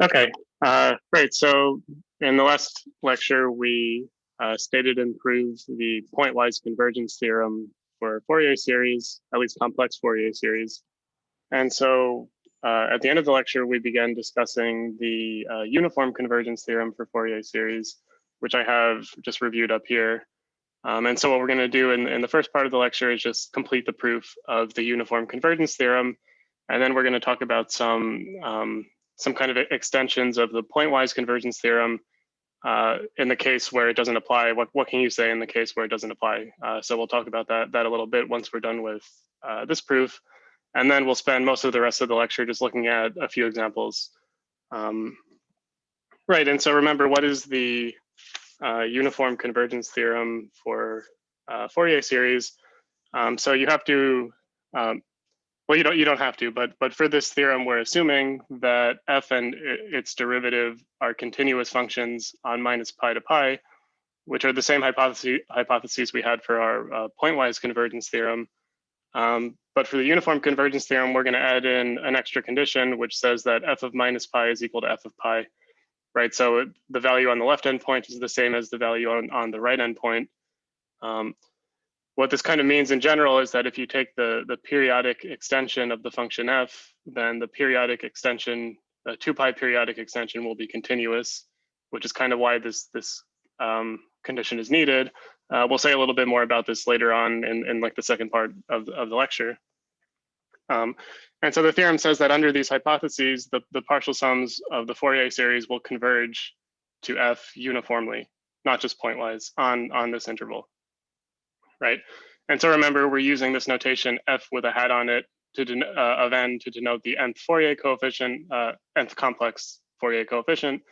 Okay, great. So in the last lecture, we stated and proved the pointwise convergence theorem for Fourier series, at least complex Fourier series. And so at the end of the lecture, we began discussing the uniform convergence theorem for Fourier series, which I have just reviewed up here. And so what we're going to do in the first part of the lecture is just complete the proof of the uniform convergence theorem. And then we're going to talk about some kind of extensions of the pointwise convergence theorem in the case where it doesn't apply. What can you say in the case where it doesn't apply? So we'll talk about that a little bit once we're done with this proof. And then we'll spend most of the rest of the lecture just looking at a few examples. Right, and so remember, what is the uniform convergence theorem for Fourier series? So you have to, well, you don't have to, but for this theorem, we're assuming that f and its derivative are continuous functions on minus pi to pi, which are the same hypotheses we had for our pointwise convergence theorem. But for the uniform convergence theorem, we're going to add in an extra condition, which says that f of minus pi is equal to f of pi, right? So the value on the left endpoint is the same as the value on the right endpoint. What this kind of means in general is that if you take the periodic extension of the function f, then the periodic extension, the 2 pi periodic extension will be continuous, which is kind of why this condition is needed. We'll say a little bit more about this later on in like the second part of the lecture. And so the theorem says that under these hypotheses, the partial sums of the Fourier series will converge to f uniformly, not just pointwise on this interval, right? And so remember, we're using this notation f with a hat on it of n to denote the nth Fourier coefficient, nth complex Fourier coefficient.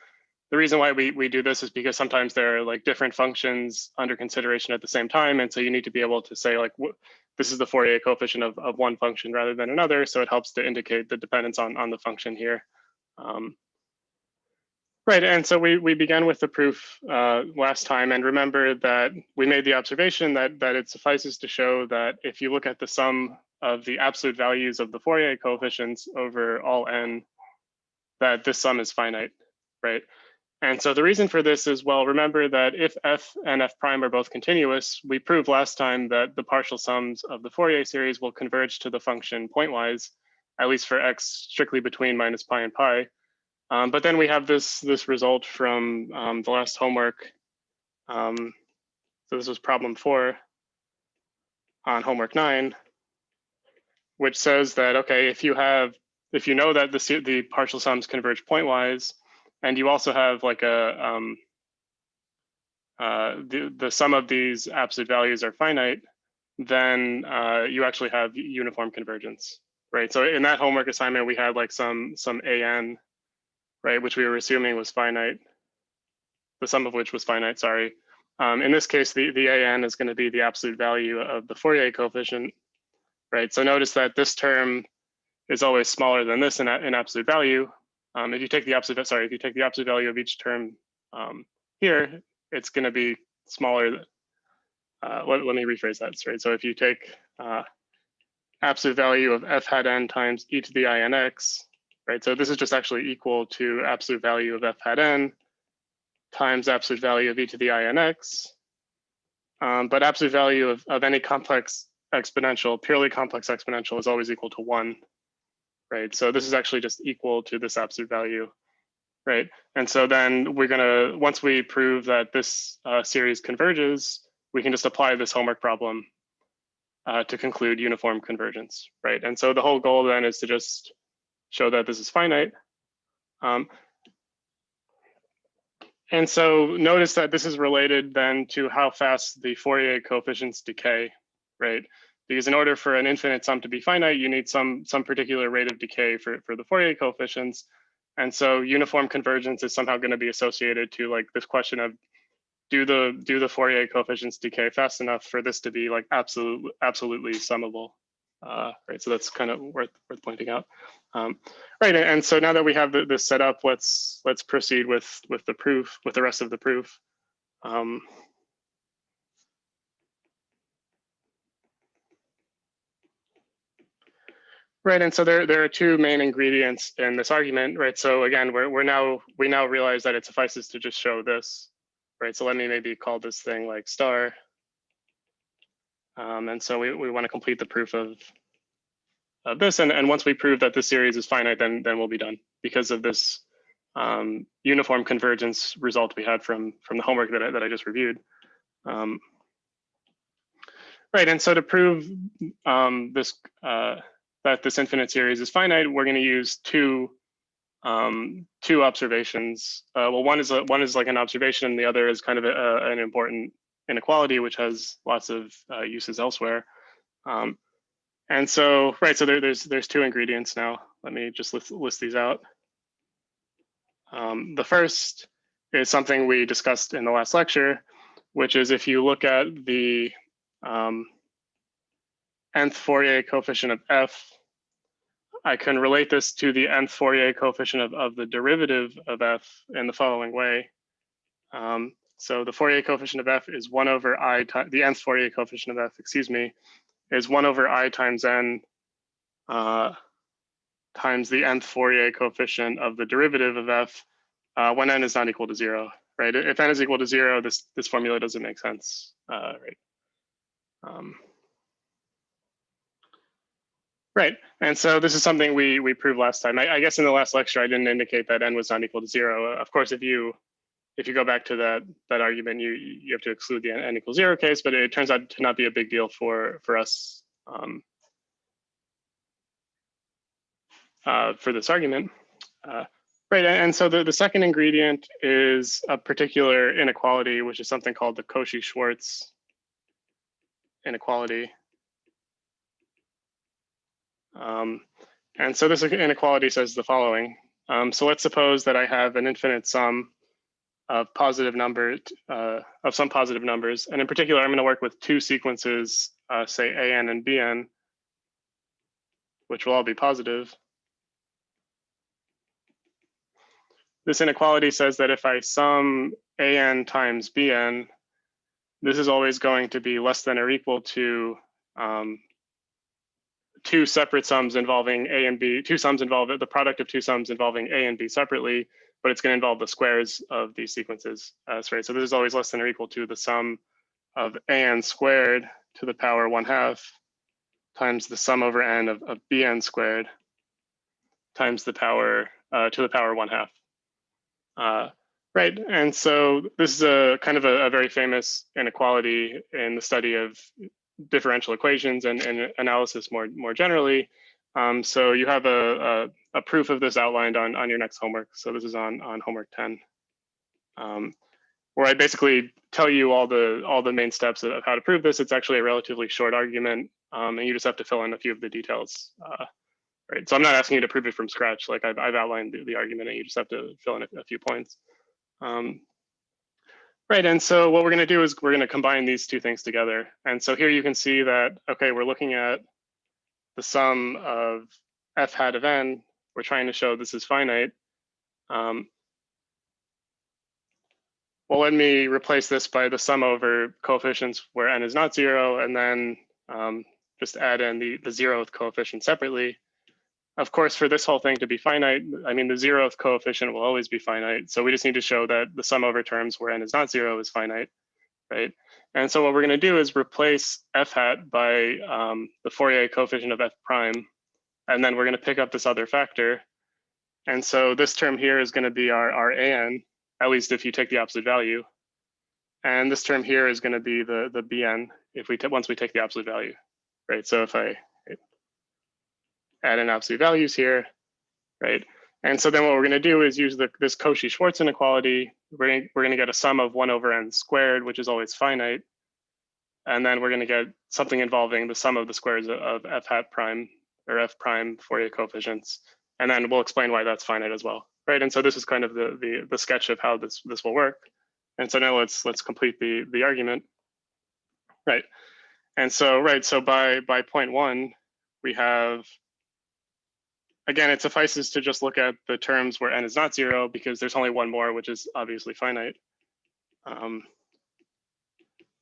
The reason why we do this is because sometimes there are like different functions under consideration at the same time. And so you need to be able to say like, this is the Fourier coefficient of one function rather than another. So it helps to indicate the dependence on the function here. Right, and so we began with the proof last time. And remember that we made the observation that it suffices to show that if you look at the sum of the absolute values of the Fourier coefficients over all n, that this sum is finite, right? And so the reason for this is, well, remember that if f and f prime are both continuous, we proved last time that the partial sums of the Fourier series will converge to the function pointwise, at least for x strictly between minus pi and pi. But then we have this result from the last homework. So this was problem 4 on homework 9, which says that, okay, if you know that the partial sums converge pointwise, and you also have like the sum of these absolute values are finite, then you actually have uniform convergence, right? So in that homework assignment, we had like some an, right, which we were assuming was finite, the sum of which was finite, sorry. In this case, the an is going to be the absolute value of the Fourier coefficient, right? So notice that this term is always smaller than this in absolute value. If you take the absolute value of each term here, it's going to be smaller. Let me rephrase that, right? So if you take absolute value of f hat n times e to the I n x, right? So this is just actually equal to absolute value of f hat n times absolute value of e to the I n x. But absolute value of any complex exponential, purely complex exponential, is always equal to 1. Right, so this is actually just equal to this absolute value, right? And so then we're gonna, once we prove that this series converges, we can just apply this homework problem to conclude uniform convergence, right? And so the whole goal then is to just show that this is finite. And so notice that this is related then to how fast the Fourier coefficients decay, right? Because in order for an infinite sum to be finite, you need some particular rate of decay for the Fourier coefficients. And so uniform convergence is somehow going to be associated to like this question of, do the Fourier coefficients decay fast enough for this to be like absolutely summable? Right, so that's kind of worth pointing out. Right, and so now that we have this set up, let's proceed with the proof, with the rest of the proof. Right, and so there are two main ingredients in this argument, right? So again, we now realize that it suffices to just show this, right? So let me maybe call this thing like star, and so we want to complete the proof of this, and once we prove that this series is finite, then we'll be done because of this uniform convergence result we had from the homework that I just reviewed. Right, and so to prove this that this infinite series is finite, we're going to use two observations. Well, one is like an observation, and the other is kind of an important inequality, which has lots of uses elsewhere. And so, right, so there's two ingredients now. Let me just list these out. The first is something we discussed in the last lecture, which is if you look at the nth Fourier coefficient of f, I can relate this to the nth Fourier coefficient of the derivative of f in the following way. So the Fourier coefficient of f is 1 over I, the nth Fourier coefficient of f, excuse me, is 1 over I times n times the nth Fourier coefficient of the derivative of f when n is not equal to 0, right? If n is equal to 0, this formula doesn't make sense, right? Right, and so this is something we proved last time. I guess in the last lecture I didn't indicate that n was not equal to 0. Of course, if you go back to that argument, you have to exclude the n equals 0 case, but it turns out to not be a big deal for us for this argument. Right, and so the second ingredient is a particular inequality, which is something called the Cauchy-Schwarz inequality. And so this inequality says the following. So let's suppose that I have an infinite sum of positive numbers, of some positive numbers. And in particular, I'm going to work with two sequences, say an and bn, which will all be positive. This inequality says that if I sum an times bn, this is always going to be less than or equal to two separate sums involving a and b. Two sums involve the product of two sums involving a and b separately, but it's going to involve the squares of these sequences. Right. So this is always less than or equal to the sum of an squared to the power 1/2 times the sum over n of bn squared times the power to the power 1/2. Right, and so this is a kind of a very famous inequality in the study of differential equations and analysis more generally. So you have a proof of this outlined on your next homework. So this is on homework 10, where I basically tell you all the main steps of how to prove this. It's actually a relatively short argument, and you just have to fill in a few of the details. Right, so I'm not asking you to prove it from scratch. Like I've outlined the argument, and you just have to fill in a few points. Right, and so what we're going to do is we're going to combine these two things together. And so here you can see that, okay, we're looking at the sum of f hat of n. We're trying to show this is finite. Well, let me replace this by the sum over coefficients where n is not 0, and then just add in the 0th coefficient separately. Of course, for this whole thing to be finite, I mean, the 0th coefficient will always be finite. So we just need to show that the sum over terms where n is not 0 is finite, right? And so what we're going to do is replace f hat by the Fourier coefficient of f prime, and then we're going to pick up this other factor. And so this term here is going to be our an, at least if you take the opposite value. And this term here is going to be the bn if once we take the absolute value, right? So if I add in absolute values here, right? And so then what we're going to do is use this Cauchy-Schwarz inequality. We're going to get a sum of 1 over n squared, which is always finite. And then we're going to get something involving the sum of the squares of f hat prime or f prime Fourier coefficients. And then we'll explain why that's finite as well, right? And so this is kind of the sketch of how this will work. And so now let's complete the argument, right? And so so by point 1, we have, again, it suffices to just look at the terms where n is not 0 because there's only one more, which is obviously finite.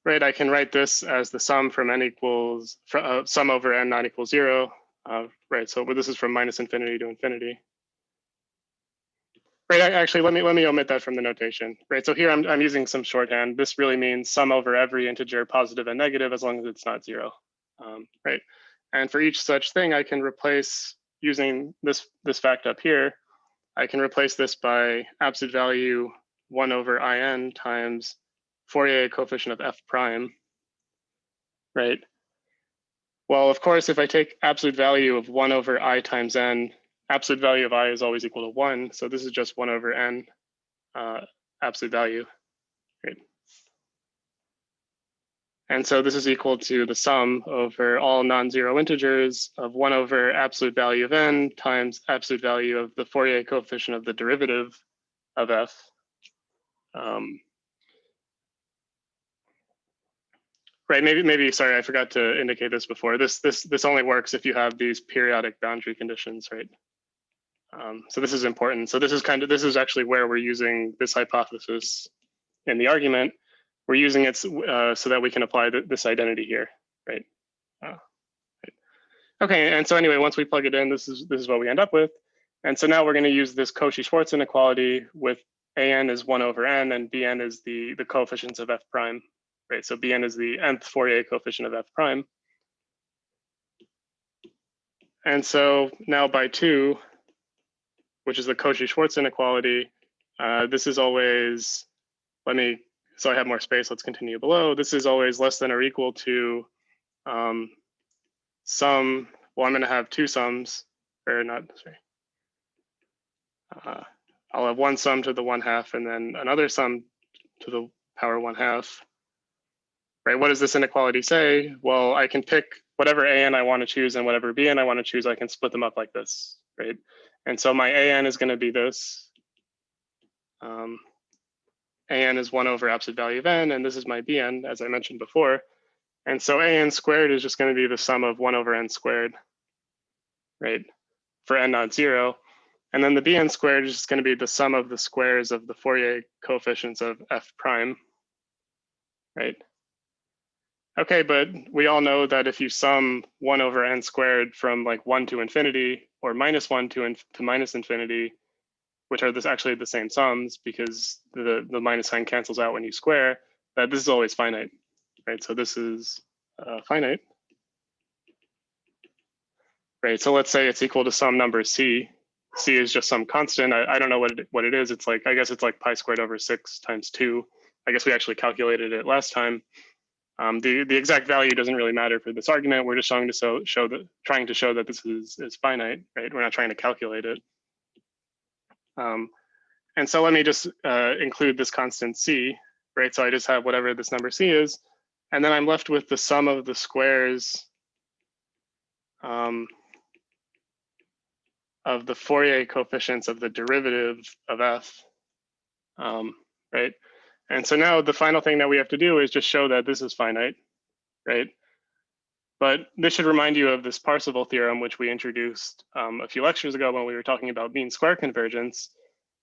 Right, I can write this as the sum from n equals sum over n not equal 0 Right, so this is from minus infinity to infinity. Right, actually, let me omit that from the notation. Right, so here I'm using some shorthand. This really means sum over every integer, positive and negative, as long as it's not 0. Right, and for each such thing, I can replace using this fact up here. I can replace this by absolute value 1 over in times Fourier coefficient of f prime. Right. Well, of course, if I take absolute value of 1 over I times n, absolute value of I is always equal to 1. So this is just 1 over n absolute value. Right. And so this is equal to the sum over all non-zero integers of 1 over absolute value of n times absolute value of the Fourier coefficient of the derivative of f. Right, maybe, sorry, I forgot to indicate this before. This only works if you have these periodic boundary conditions, right? So this is important. So this is actually where we're using this hypothesis in the argument. We're using it so that we can apply this identity here, right? Right? Okay, and so anyway, once we plug it in, this is what we end up with. And so now we're going to use this Cauchy-Schwarz inequality with an is 1 over n and bn is the coefficients of f prime. Right, so bn is the nth Fourier coefficient of f prime. And so now by 2, which is the Cauchy-Schwarz inequality, this is always, so I have more space, let's continue below. This is always less than or equal to sum, well, I'm gonna have two sums, or not, sorry. I'll have one sum to the 1/2 and then another sum to the power 1/2. Right, what does this inequality say? Well, I can pick whatever an I want to choose and whatever bn I want to choose, I can split them up like this, right? And so my an is going to be this. An is 1 over absolute value of n, and this is my bn, as I mentioned before. And so an squared is just going to be the sum of 1 over n squared, right, for n not 0. And then the bn squared is just going to be the sum of the squares of the Fourier coefficients of f prime, right? Okay, but we all know that if you sum 1 over n squared from like 1 to infinity or minus 1 to minus infinity, which are actually the same sums because the minus sign cancels out when you square, that this is always finite, right? So this is finite, right? So let's say it's equal to some number c. C is just some constant. I don't know what it is. It's like, I guess it's like pi squared over 6 times 2. I guess we actually calculated it last time. The exact value doesn't really matter for this argument. We're just trying to show that this is finite, right? We're not trying to calculate it. And so let me just include this constant c, right? So I just have whatever this number c is, and then I'm left with the sum of the squares of the Fourier coefficients of the derivative of f, right? And so now the final thing that we have to do is just show that this is finite, right? But this should remind you of this Parsible theorem, which we introduced a few lectures ago when we were talking about mean square convergence.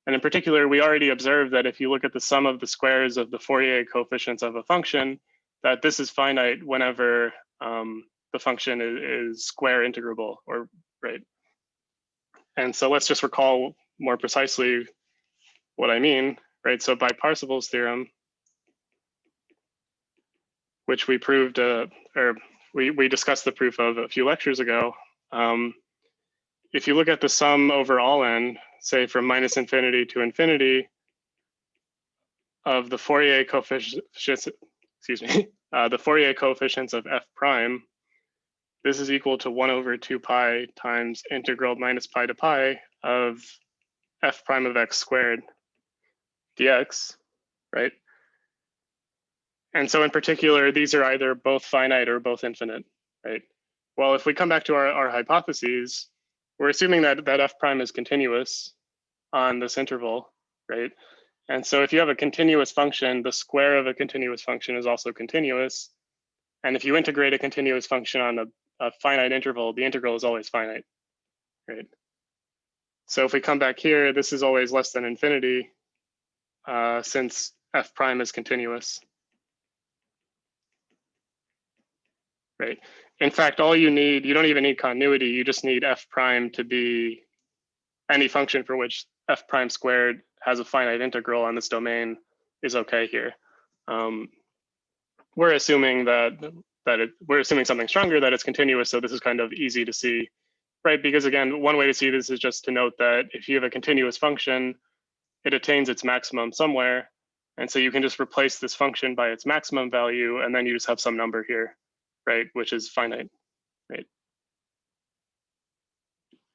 And in particular, we already observed that if you look at the sum of the squares of the Fourier coefficients of a function, that this is finite whenever the function is square integrable, or right? And so let's just recall more precisely what I mean, right? So by Parsible's theorem, which we proved, we discussed the proof of a few lectures ago. If you look at the sum over all n, say from minus infinity to infinity, of the Fourier coefficients, the Fourier coefficients of f prime, this is equal to 1 over 2 pi times integral minus pi to pi of f prime of x squared dx, right? And so in particular, these are either both finite or both infinite, right? Well, if we come back to our hypotheses, we're assuming that f prime is continuous on this interval, right? And so if you have a continuous function, the square of a continuous function is also continuous. And if you integrate a continuous function on a finite interval, the integral is always finite, right? So if we come back here, this is always less than infinity since f prime is continuous, right? in fact, all you need, you don't even need continuity. You just need f prime to be any function for which f prime squared has a finite integral on this domain is okay here. We're assuming we're assuming something stronger, that it's continuous. So this is kind of easy to see, right? Because again, one way to see this is just to note that if you have a continuous function, it attains its maximum somewhere. And so you can just replace this function by its maximum value, and then you just have some number here, right? Which is finite, right?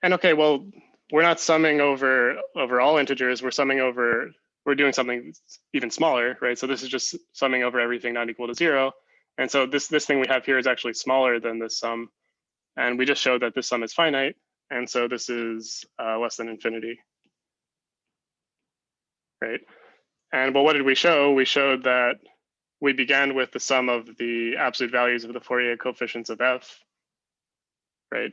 And okay, well, we're not summing over all integers. We're doing something even smaller, right? So this is just summing over everything not equal to 0. And so this thing we have here is actually smaller than this sum. And we just showed that this sum is finite. And so this is less than infinity, right? And well, what did we show? We showed that we began with the sum of the absolute values of the Fourier coefficients of f, right?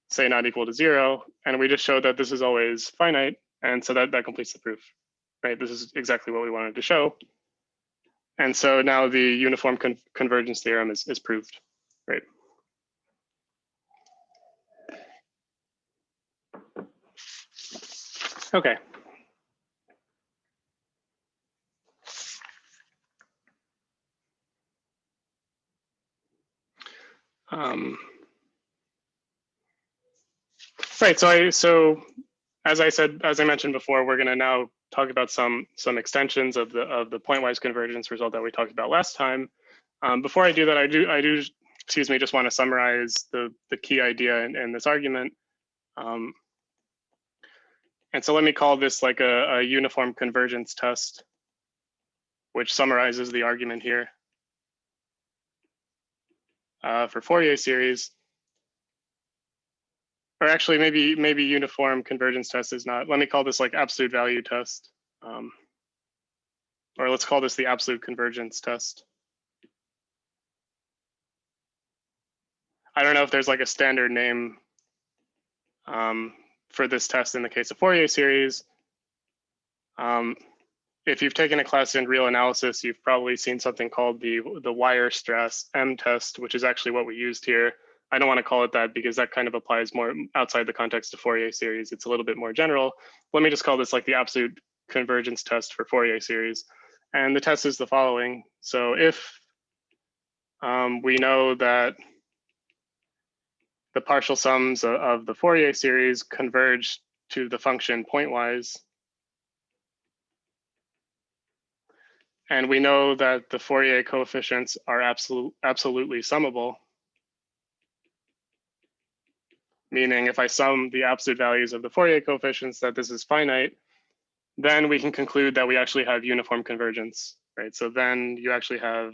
Say not equal to 0. And we just showed that this is always finite. And so that completes the proof, right? This is exactly what we wanted to show. And so now the uniform convergence theorem is proved, right? Okay. Right. So as I mentioned before, we're going to now talk about some extensions of the pointwise convergence result that we talked about last time. Before I do that, I do excuse me, just want to summarize the key idea in this argument. And so let me call this like a uniform convergence test, which summarizes the argument here for Fourier series. Or actually, maybe uniform convergence test is not. Let me call this like absolute value test. Or let's call this the absolute convergence test. I don't know if there's like a standard name for this test in the case of Fourier series. If you've taken a class in real analysis, you've probably seen something called the Weierstrass M test, which is actually what we used here. I don't want to call it that because that kind of applies more outside the context of Fourier series. It's a little bit more general. Let me just call this like the absolute convergence test for Fourier series. And the test is the following. So if we know that the partial sums of the Fourier series converge to the function pointwise, and we know that the Fourier coefficients are absolutely summable, meaning if I sum the absolute values of the Fourier coefficients, that this is finite, then we can conclude that we actually have uniform convergence, right? So then you actually have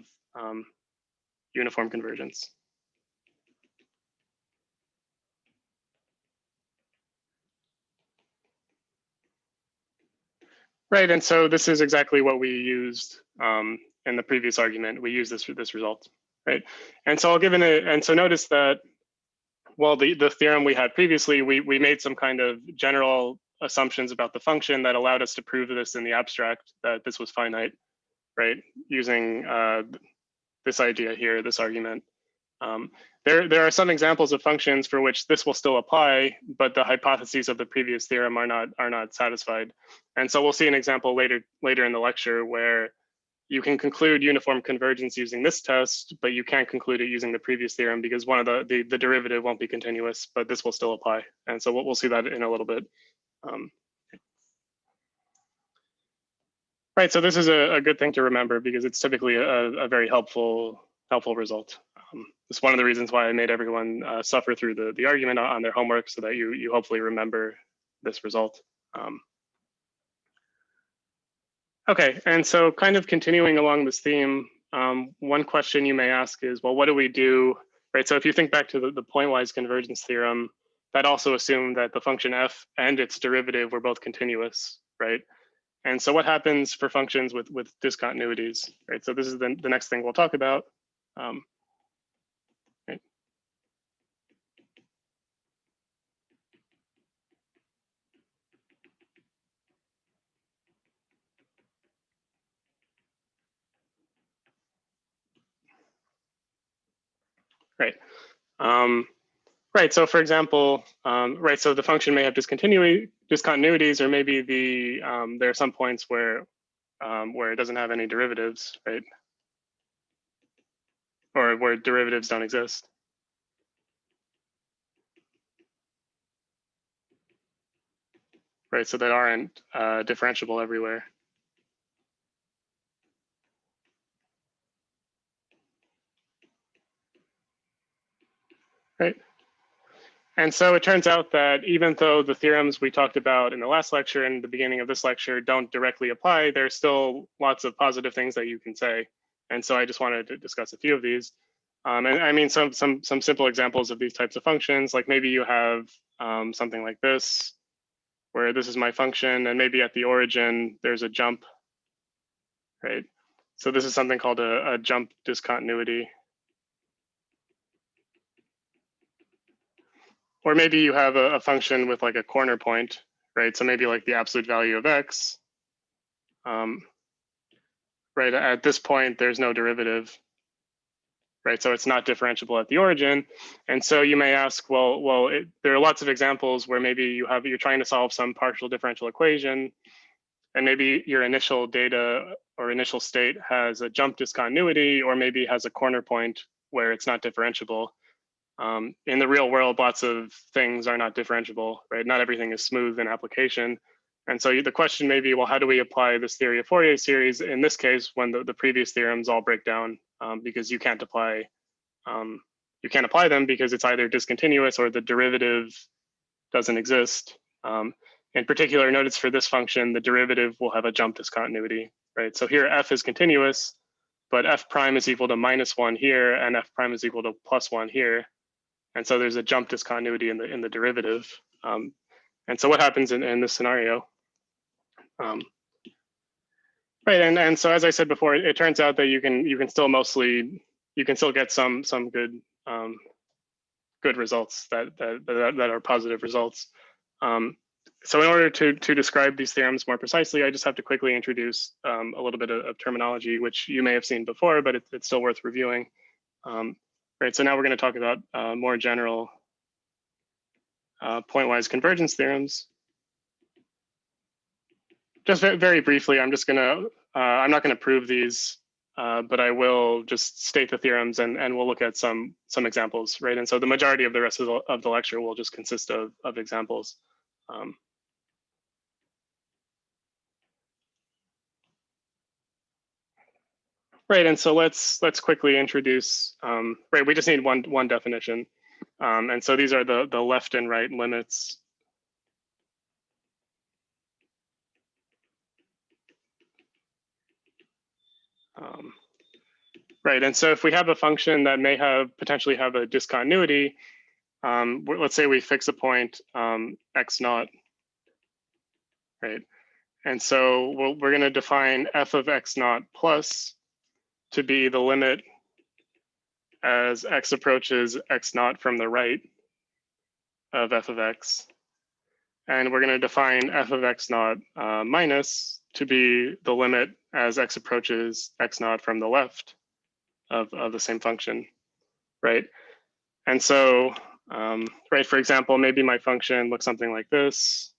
uniform convergence. Right, and so this is exactly what we used in the previous argument. We use this result, right? And so I'll give and so notice that, well, the theorem we had previously, we made some kind of general assumptions about the function that allowed us to prove this in the abstract, that this was finite, right? Using this idea here, this argument. There are some examples of functions for which this will still apply, but the hypotheses of the previous theorem are not satisfied. And so we'll see an example later in the lecture where you can conclude uniform convergence using this test, but you can't conclude it using the previous theorem because one of the derivative won't be continuous, but this will still apply. And so we'll see that in a little bit. Right, so this is a good thing to remember because it's typically a very helpful result. It's one of the reasons why I made everyone suffer through the argument on their homework so that you hopefully remember this result. Okay, and so kind of continuing along this theme, one question you may ask is, well, what do we do, right? So if you think back to the pointwise convergence theorem, that also assumed that the function f and its derivative were both continuous, right? And so what happens for functions with discontinuities, right? So this is the next thing we'll talk about. Right. Right. Right. So for example, right. So the function may have discontinuities, or maybe there are some points where it doesn't have any derivatives, right? Or where derivatives don't exist. Right. So that aren't differentiable everywhere. Right. And so it turns out that even though the theorems we talked about in the last lecture and the beginning of this lecture don't directly apply, there's still lots of positive things that you can say. And so I just wanted to discuss a few of these. And I mean, some simple examples of these types of functions, like maybe you have something like this, where this is my function, and maybe at the origin, there's a jump, right? So this is something called a jump discontinuity. Or maybe you have a function with like a corner point, right? So maybe like the absolute value of x, right? At this point, there's no derivative, right? So it's not differentiable at the origin. And so you may ask, well, there are lots of examples where maybe you're trying to solve some partial differential equation, and maybe your initial data or initial state has a jump discontinuity, or maybe has a corner point where it's not differentiable. In the real world, lots of things are not differentiable, right? Not everything is smooth in application. And so the question may be, well, how do we apply this theory of Fourier series in this case when the previous theorems all break down, because you can't apply them because it's either discontinuous or the derivative doesn't exist. In particular, notice for this function, the derivative will have a jump discontinuity, right? So here f is continuous, but f prime is equal to -1 here, and f prime is equal to +1 here. And so there's a jump discontinuity in the derivative. And so what happens in this scenario? Right, and so as I said before, it turns out that you can still get some good good results that are positive results. So in order to describe these theorems more precisely, I just have to quickly introduce a little bit of terminology, which you may have seen before, but it's still worth reviewing. Right, so now we're going to talk about more general pointwise convergence theorems. Just very briefly, I'm not going to prove these, but I will just state the theorems, and we'll look at some examples, right? And so the majority of the rest of the lecture will just consist of examples. Right, and so let's quickly introduce. Right, we just need one definition, and so these are the left and right limits. Right, and so if we have a function that may potentially have a discontinuity, let's say we fix a point x0, right? And so we're going to define f of x0 plus to be the limit as x approaches x0 from the right of f of x. And we're going to define f of x0 minus to be the limit as x approaches x0 from the left of the same function, right? And so, right, for example, maybe my function looks something like this.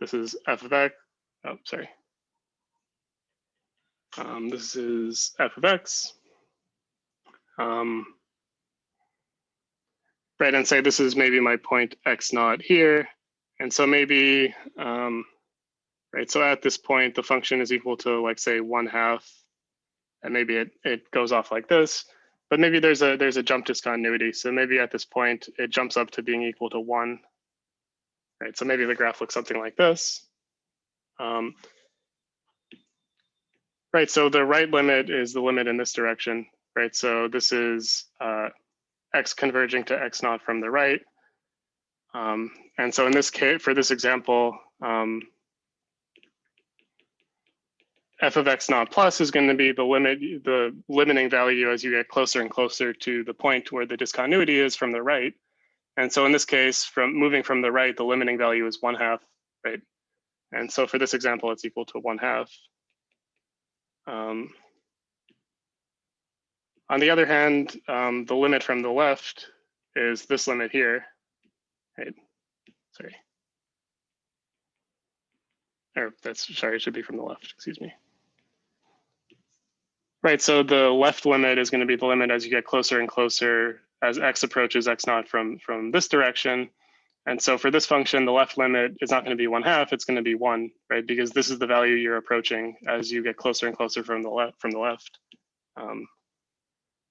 This is f of x. Oh, sorry. This is f of x. Right, and say this is maybe my point x0 here. And so maybe, right, so at this point, the function is equal to, like, say, 1/2, and maybe it goes off like this. But maybe there's a jump discontinuity. So maybe at this point, it jumps up to being equal to 1. Right, so maybe the graph looks something like this. Right, so the right limit is the limit in this direction, right? So this is x converging to x0 from the right. And so in this case, for this example, f of x0 plus is going to be the limiting value as you get closer and closer to the point where the discontinuity is from the right. And so in this case, from moving from the right, the limiting value is 1/2, right? And so for this example, it's equal to 1/2. On the other hand, the limit from the left is this limit here, right? Sorry. Or sorry, it should be from the left, excuse me. Right, so the left limit is going to be the limit as you get closer and closer as x approaches x naught from this direction. And so for this function, the left limit is not going to be 1/2, it's going to be 1, right? Because this is the value you're approaching as you get closer and closer from the left.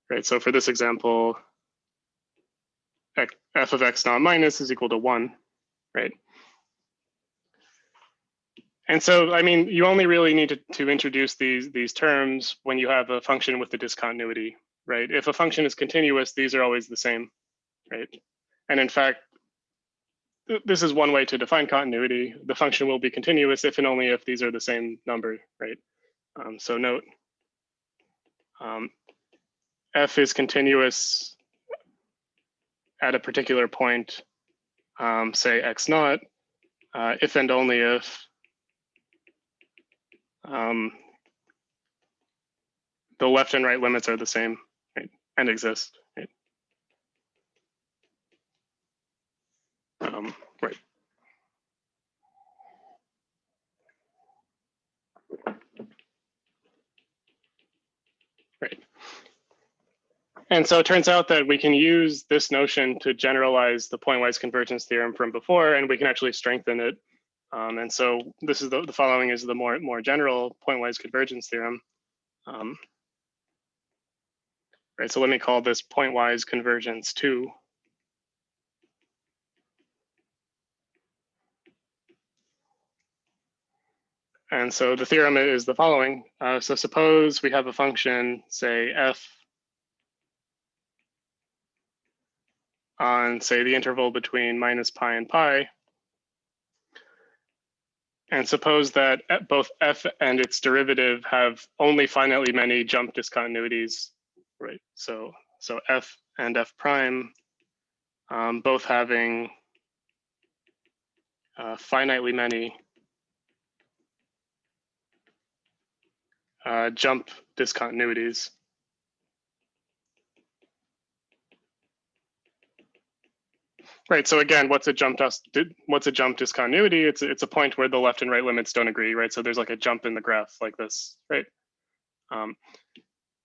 Right, so for this example, f of x naught minus is equal to 1, right? And so, I mean, you only really need to introduce these terms when you have a function with a discontinuity, right? If a function is continuous, these are always the same, right? And in fact, this is one way to define continuity. The function will be continuous if and only if these are the same number, right? So note, f is continuous at a particular point, say x naught, if and only if the left and right limits are the same, right, and exist, right? Right. Right. And so it turns out that we can use this notion to generalize the pointwise convergence theorem from before, and we can actually strengthen it. And so this is the following is the more general pointwise convergence theorem. Right, so let me call this pointwise convergence 2. And so the theorem is the following. So suppose we have a function, say f, on, say, the interval between minus pi and pi. And suppose that both f and its derivative have only finitely many jump discontinuities, right? So f and f prime both having finitely many jump discontinuities. Right. So again, what's a jump discontinuity? It's a point where the left and right limits don't agree, right? So there's like a jump in the graph like this, right?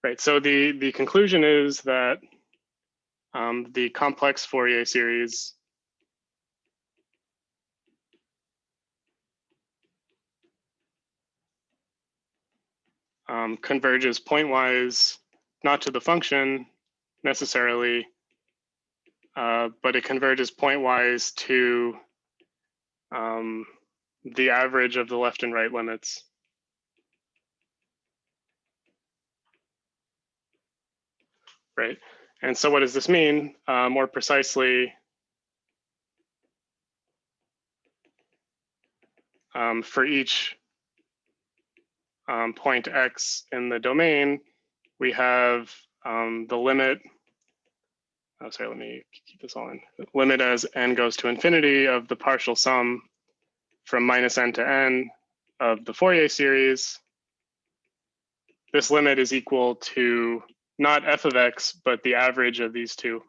Right. So the conclusion is that the complex Fourier series converges pointwise, not to the function necessarily, but it converges pointwise to the average of the left and right limits. Right. And so what does this mean? More precisely, for each point x in the domain, we have the limit, oh, sorry, let me keep this all in. Limit as n goes to infinity of the partial sum from minus n to n of the Fourier series. This limit is equal to not f of x, but the average of these two,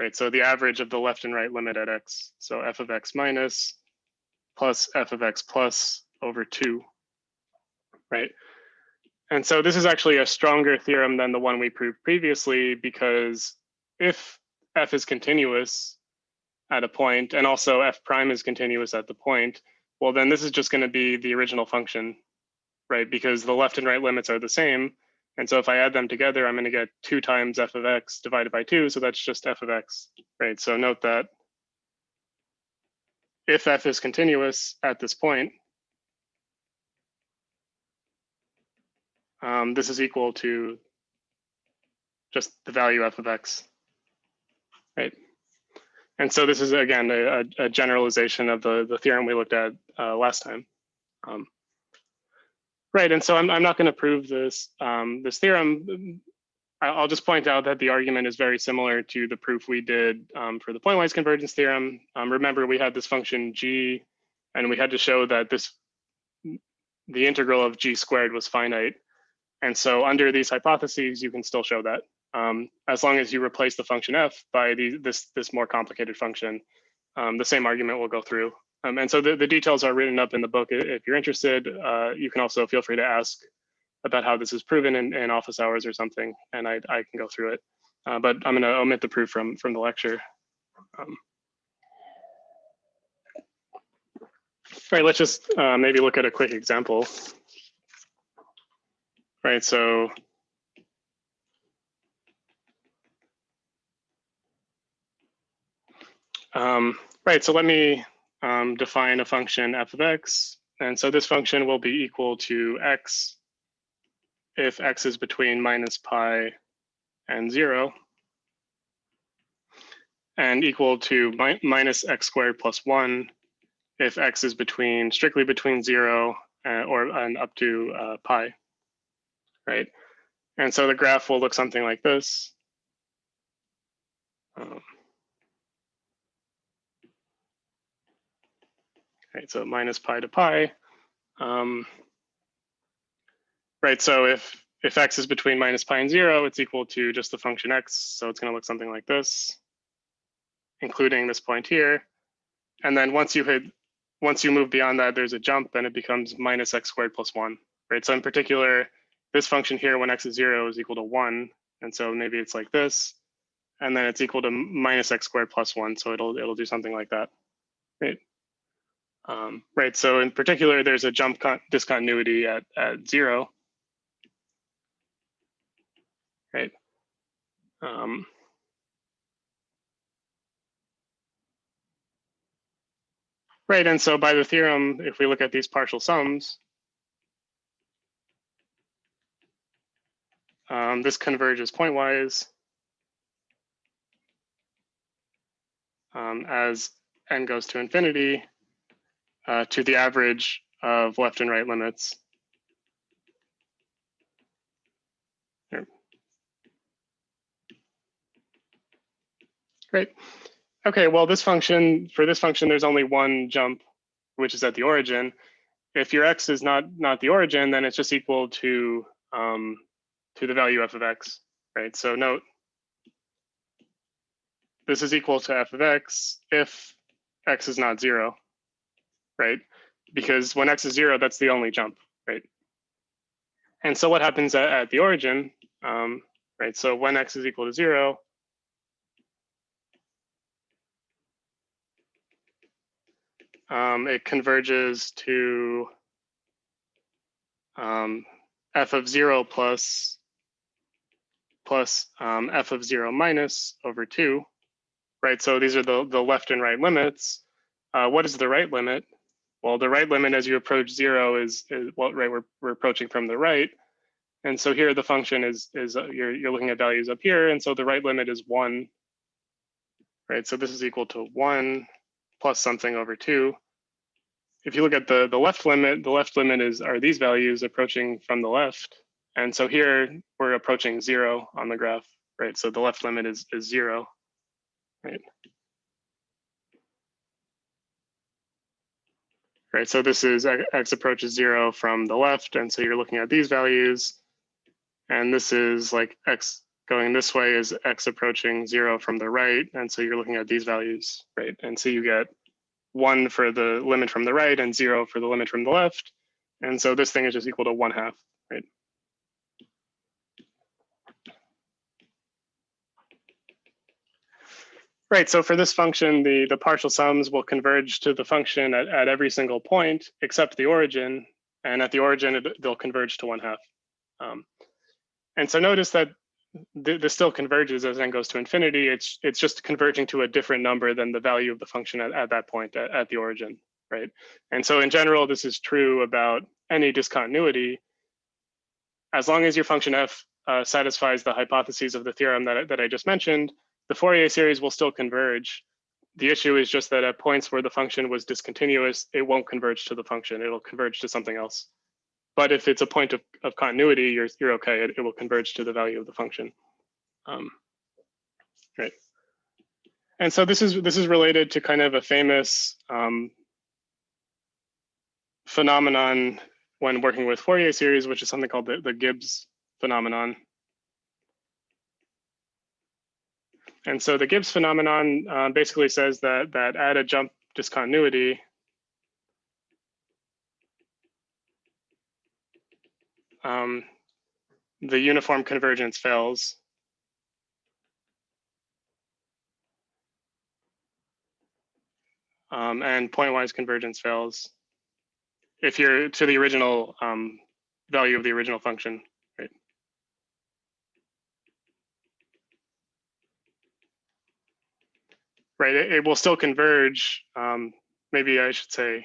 right? So the average of the left and right limit at x. So f of x minus plus f of x plus over 2, right? And so this is actually a stronger theorem than the one we proved previously, because if f is continuous at a point, and also f prime is continuous at the point, well, then this is just going to be the original function, right? Because the left and right limits are the same. And so if I add them together, I'm going to get 2 times f of x divided by 2. So that's just f of x, right? So note that if f is continuous at this point, this is equal to just the value f of x, right? And so this is, again, a generalization of the theorem we looked at last time. Right, and so I'm not going to prove this theorem. I'll just point out that the argument is very similar to the proof we did for the pointwise convergence theorem. Remember, we had this function g, and we had to show that the integral of g squared was finite. And so under these hypotheses, you can still show that. as long as you replace the function f by this more complicated function. The same argument will go through. And so the details are written up in the book. If you're interested, you can also feel free to ask about how this is proven in office hours or something, and I can go through it. But I'm going to omit the proof from the lecture. Right, let's just maybe look at a quick example. Right, so right, so let me define a function f of x. And so this function will be equal to x if x is between minus pi and 0, and equal to minus x squared plus 1 if x is strictly between 0 and up to pi, right? And so the graph will look something like this. Right, so minus pi to pi. Right, so if x is between minus pi and 0, it's equal to just the function x. So it's going to look something like this, including this point here. And then once you move beyond that, there's a jump and it becomes minus x squared plus 1. Right, so in particular, this function here when x is 0 is equal to 1. And so maybe it's like this. And then it's equal to minus x squared plus 1. So it'll do something like that. Right. Right, so in particular, there's a jump discontinuity at 0. Right. Right, and so by the theorem, if we look at these partial sums, this converges pointwise as n goes to infinity to the average of left and right limits. Here. Great. Okay, well, for this function, there's only one jump, which is at the origin. If your x is not the origin, then it's just equal to the value f of x, right? So note, this is equal to f of x if x is not 0, right? Because when x is 0, that's the only jump, right? And so what happens at the origin, right? So when x is equal to 0, it converges to f of 0 plus f of 0 minus over 2, right? So these are the left and right limits. What is the right limit? Well, the right limit as you approach 0 is well, right, we're approaching from the right. And so here the function is you're looking at values up here. And so the right limit is 1, right? So this is equal to 1 plus something over 2. If you look at the left limit are these values approaching from the left. And so here we're approaching 0 on the graph, right? So the left limit is 0, right? Right, so this is x approaches 0 from the left, and so you're looking at these values, and this is like x going this way is x approaching 0 from the right, and so you're looking at these values, right? And so you get 1 for the limit from the right and 0 for the limit from the left, and so this thing is just equal to 1/2, right? Right, so for this function, the partial sums will converge to the function at every single point except the origin, and at the origin, they'll converge to 1/2. And so notice that this still converges as n goes to infinity. It's just converging to a different number than the value of the function at that point at the origin, right? And so in general, this is true about any discontinuity. As long as your function f satisfies the hypotheses of the theorem that I just mentioned, the Fourier series will still converge. The issue is just that at points where the function was discontinuous, it won't converge to the function. It'll converge to something else. But if it's a point of continuity, you're okay. It will converge to the value of the function. Right. And so this is related to kind of a famous phenomenon when working with Fourier series, which is something called the Gibbs phenomenon. And so the Gibbs phenomenon basically says that at a jump discontinuity, the uniform convergence fails. And pointwise convergence fails if you're to the original value of the original function, right? Right, it will still converge. Maybe I should say,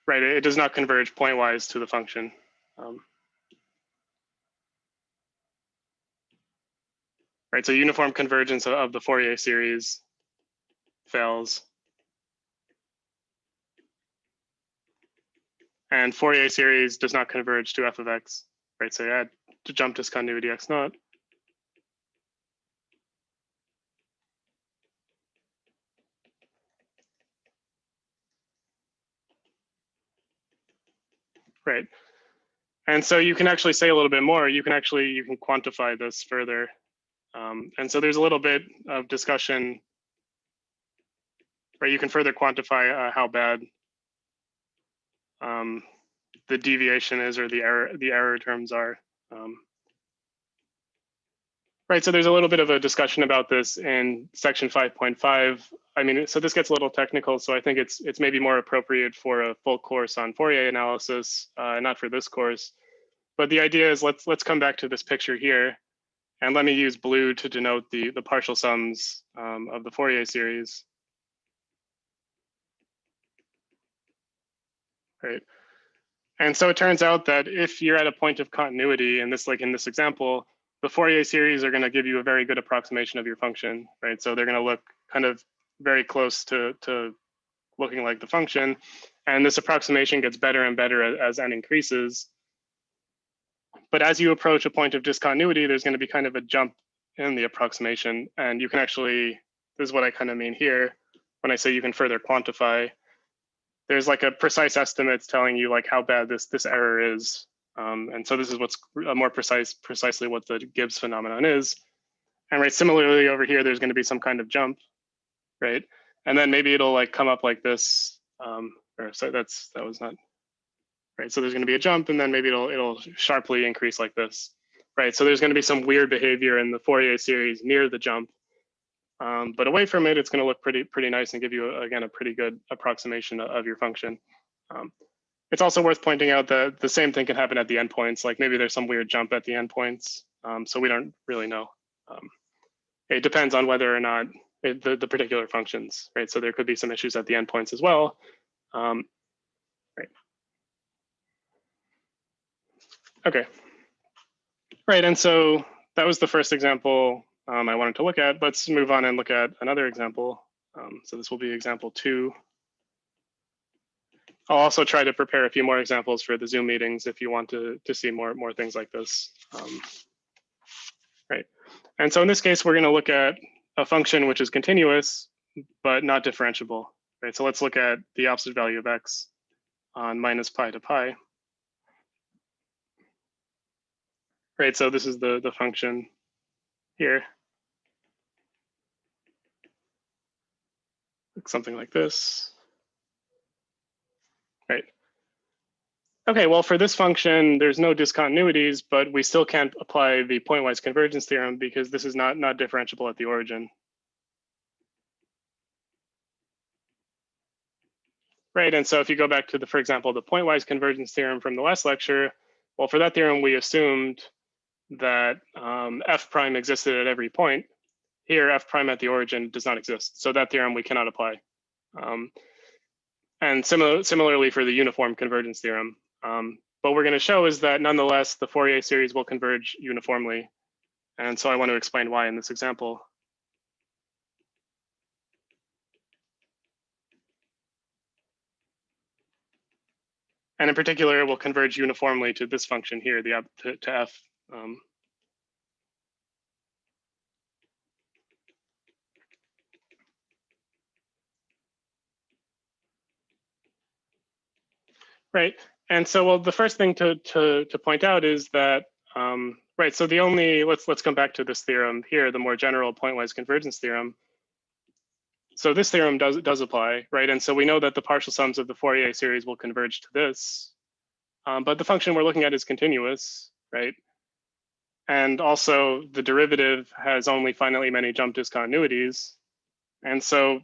right, it does not converge pointwise to the function. Right, so uniform convergence of the Fourier series fails. And Fourier series does not converge to f of x, right? So add to jump discontinuity x naught. Right. And so you can actually say a little bit more. You can quantify this further. And so there's a little bit of discussion, right? You can further quantify how bad the deviation is, or the error terms are. Right, so there's a little bit of a discussion about this in section 5.5. I mean, so this gets a little technical, so I think it's maybe more appropriate for a full course on Fourier analysis, not for this course. But the idea is let's come back to this picture here, and let me use blue to denote the partial sums of the Fourier series. Right, and so it turns out that if you're at a point of continuity, and this, like in this example, the Fourier series are going to give you a very good approximation of your function, right? So they're going to look kind of very close to looking like the function. And this approximation gets better and better as n increases. But as you approach a point of discontinuity, there's going to be kind of a jump in the approximation. And you can actually, this is what I kind of mean here when I say you can further quantify. There's like a precise estimate telling you like how bad this error is. And so this is what's more precisely what the Gibbs phenomenon is. And right, similarly over here, there's going to be some kind of jump, right? And then maybe it'll like come up like this, or so that was not, right? So there's going to be a jump, and then maybe it'll sharply increase like this, right? So there's going to be some weird behavior in the Fourier series near the jump, but away from it, it's going to look pretty nice and give you again a pretty good approximation of your function. It's also worth pointing out that the same thing can happen at the endpoints. Like maybe there's some weird jump at the endpoints, so we don't really know. It depends on whether or not the particular functions, right? So there could be some issues at the endpoints as well, right? Okay, right, and so that was the first example I wanted to look at. Let's move on and look at another example. So this will be example 2. I'll also try to prepare a few more examples for the Zoom meetings if you want to see more things like this. Right, and so in this case, we're going to look at a function which is continuous, but not differentiable. Right, so let's look at the opposite value of x on minus pi to pi. Right, so this is the function here. Something like this. Right. Okay, well, for this function, there's no discontinuities, but we still can't apply the pointwise convergence theorem because this is not differentiable at the origin. Right, and so if you go back to for example, the pointwise convergence theorem from the last lecture, well, for that theorem, we assumed that f prime existed at every point. Here, f prime at the origin does not exist. So that theorem we cannot apply. And similarly for the uniform convergence theorem. What we're going to show is that nonetheless, the Fourier series will converge uniformly. And so I want to explain why in this example. And in particular, it will converge uniformly to this function here, to f. Right, and so well, the first thing to point out is that Right, so the only, let's come back to this theorem here, the more general pointwise convergence theorem. So this theorem does apply, right? And so we know that the partial sums of the Fourier series will converge to this, but the function we're looking at is continuous, right? And also the derivative has only finitely many jump discontinuities. And so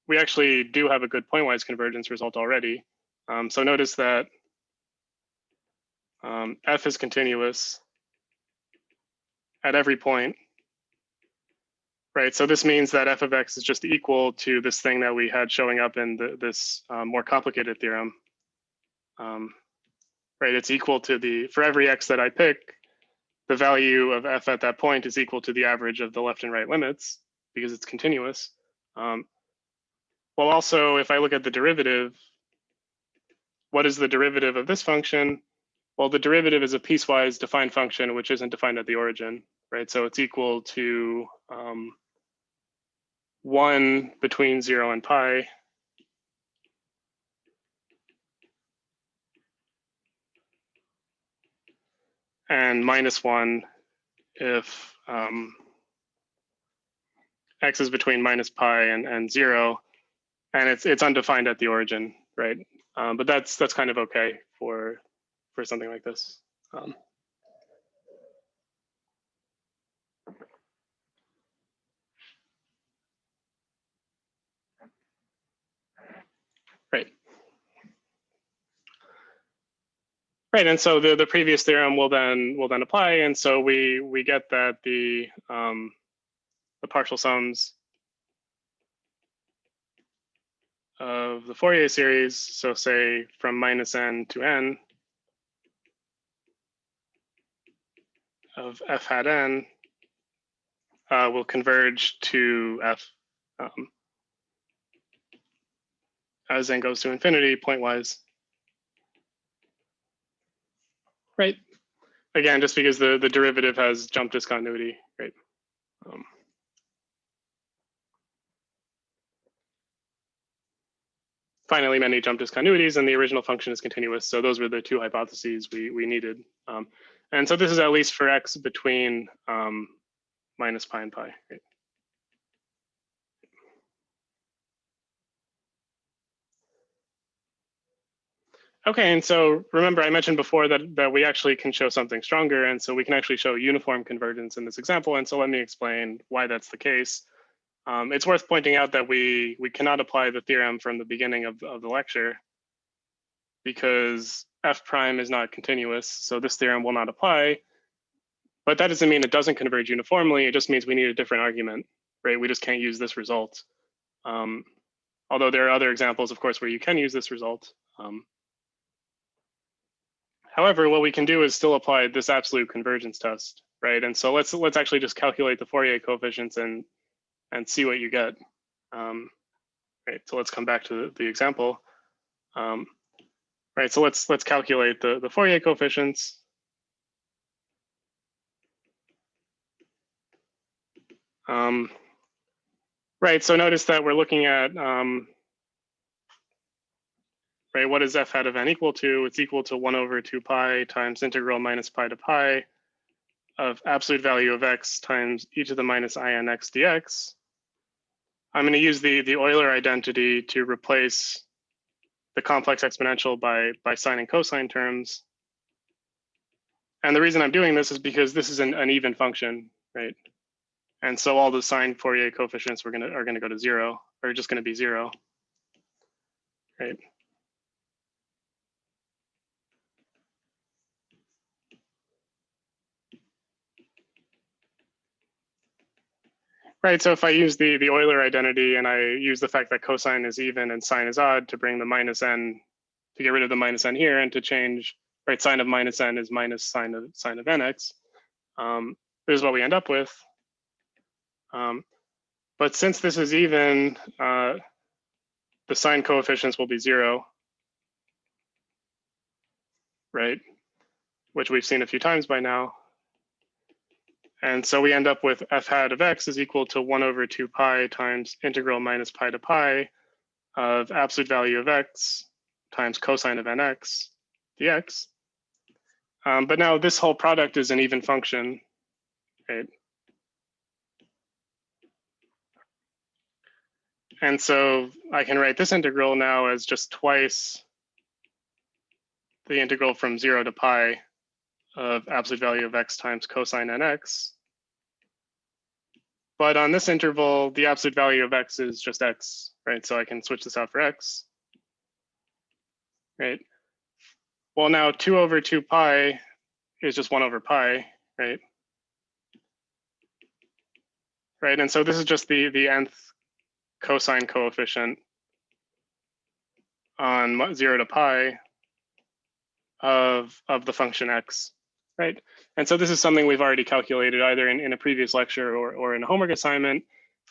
we actually do have a good pointwise convergence result already. So notice that f is continuous at every point, right? So this means that f of x is just equal to this thing that we had showing up in this more complicated theorem. Right, it's equal to for every x that I pick, the value of f at that point is equal to the average of the left and right limits because it's continuous. Well, also, if I look at the derivative, what is the derivative of this function? Well, the derivative is a piecewise defined function, which isn't defined at the origin, right? So it's equal to 1 between 0 and pi. And -1 if x is between minus pi and 0, and it's undefined at the origin, right? But that's kind of okay for something like this. Right. Right, and so the previous theorem will then apply, and so we get that the partial sums of the Fourier series, so say from -n to n of f hat n will converge to f as n goes to infinity pointwise. Right. Again, just because the derivative has jump discontinuity, right? Finally, many jump discontinuities, and the original function is continuous. So those were the two hypotheses we needed. And so this is at least for x between minus pi and pi. Right? Okay, and so remember I mentioned before that we actually can show something stronger, and so we can actually show uniform convergence in this example. And so let me explain why that's the case. It's worth pointing out that we cannot apply the theorem from the beginning of the lecture because f prime is not continuous, so this theorem will not apply. But that doesn't mean it doesn't converge uniformly. It just means we need a different argument, right? We just can't use this result. Although there are other examples, of course, where you can use this result. However, what we can do is still apply this absolute convergence test, right? And so let's actually just calculate the Fourier coefficients and see what you get. Right, so let's come back to the example. Right, so let's calculate the Fourier coefficients. Right, so notice that we're looking at right, what is f hat of n equal to? It's equal to 1/2 pi times integral minus pi to pi of absolute value of x times e to the minus in x dx. I'm going to use the Euler identity to replace the complex exponential by sine and cosine terms. And the reason I'm doing this is because this is an even function, right? And so all the sine Fourier coefficients are gonna go to 0, or just gonna be 0, right? Right, so if I use the Euler identity and I use the fact that cosine is even and sine is odd to bring the minus n, to get rid of the minus n here and to change, right, sine of minus n is minus sine of nx. This is what we end up with. But since this is even, the sine coefficients will be 0, right? Which we've seen a few times by now. And so we end up with f hat of x is equal to 1/2 pi times integral minus pi to pi of absolute value of x times cosine of nx dx. But now this whole product is an even function, right? And so I can write this integral now as just twice the integral from 0 to pi of absolute value of x times cosine nx. But on this interval, the absolute value of x is just x, right? So I can switch this out for x, right? Well, now 2 over 2 pi is just 1 over pi, right? Right, and so this is just the nth cosine coefficient on 0 to pi of the function x, right? And so this is something we've already calculated either in a previous lecture or in a homework assignment.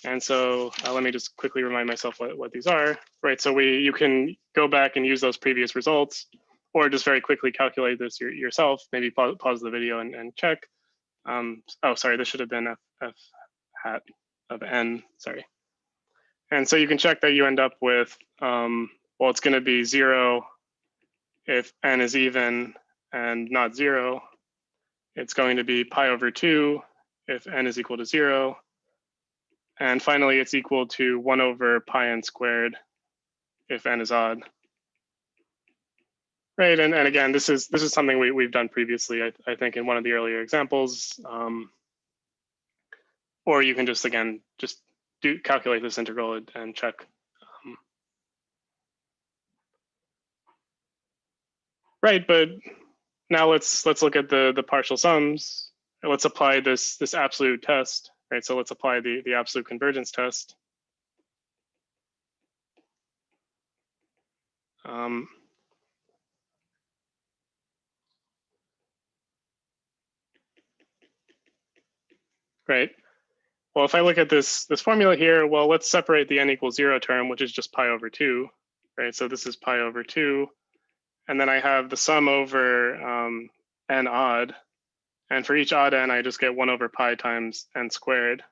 And so let me just quickly remind myself what these are, right? So you can go back and use those previous results, or just very quickly calculate this yourself. Maybe pause the video and check. Oh, sorry, this should have been f hat of n, sorry. And so you can check that you end up with, well, it's going to be 0 if n is even and not 0. It's going to be pi over 2 if n is equal to 0. And finally, it's equal to 1 over pi n squared if n is odd. Right, and again, this is something we've done previously, I think, in one of the earlier examples. Or you can just, again, just calculate this integral and check. Right, but now let's look at the partial sums. Let's apply this absolute test, right? So let's apply the absolute convergence test. Right. Well, if I look at this formula here, well, let's separate the n equals 0 term, which is just pi over 2, right? So this is pi over 2. And then I have the sum over n odd. And for each odd n, I just get 1 over pi times n squared,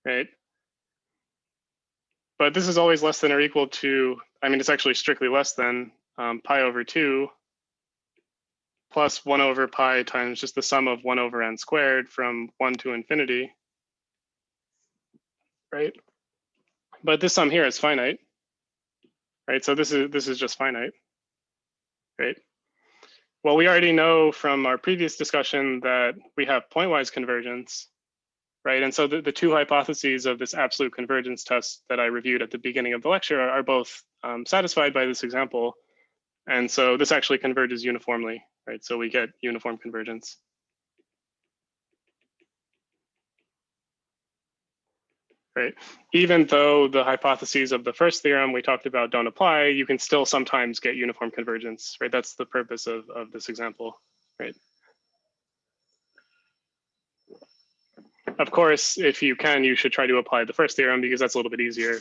right? But this is always less than or equal to, I mean, it's actually strictly less than pi over 2 plus 1 over pi times just the sum of 1 over n squared from 1 to infinity, right? But this sum here is finite, right? So this is just finite, right? Well, we already know from our previous discussion that we have pointwise convergence, right? And so the two hypotheses of this absolute convergence test that I reviewed at the beginning of the lecture are both satisfied by this example. And so this actually converges uniformly, right? So we get uniform convergence. Right. Even though the hypotheses of the first theorem we talked about don't apply, you can still sometimes get uniform convergence, right? That's the purpose of this example, right? Of course, if you can, you should try to apply the first theorem because that's a little bit easier,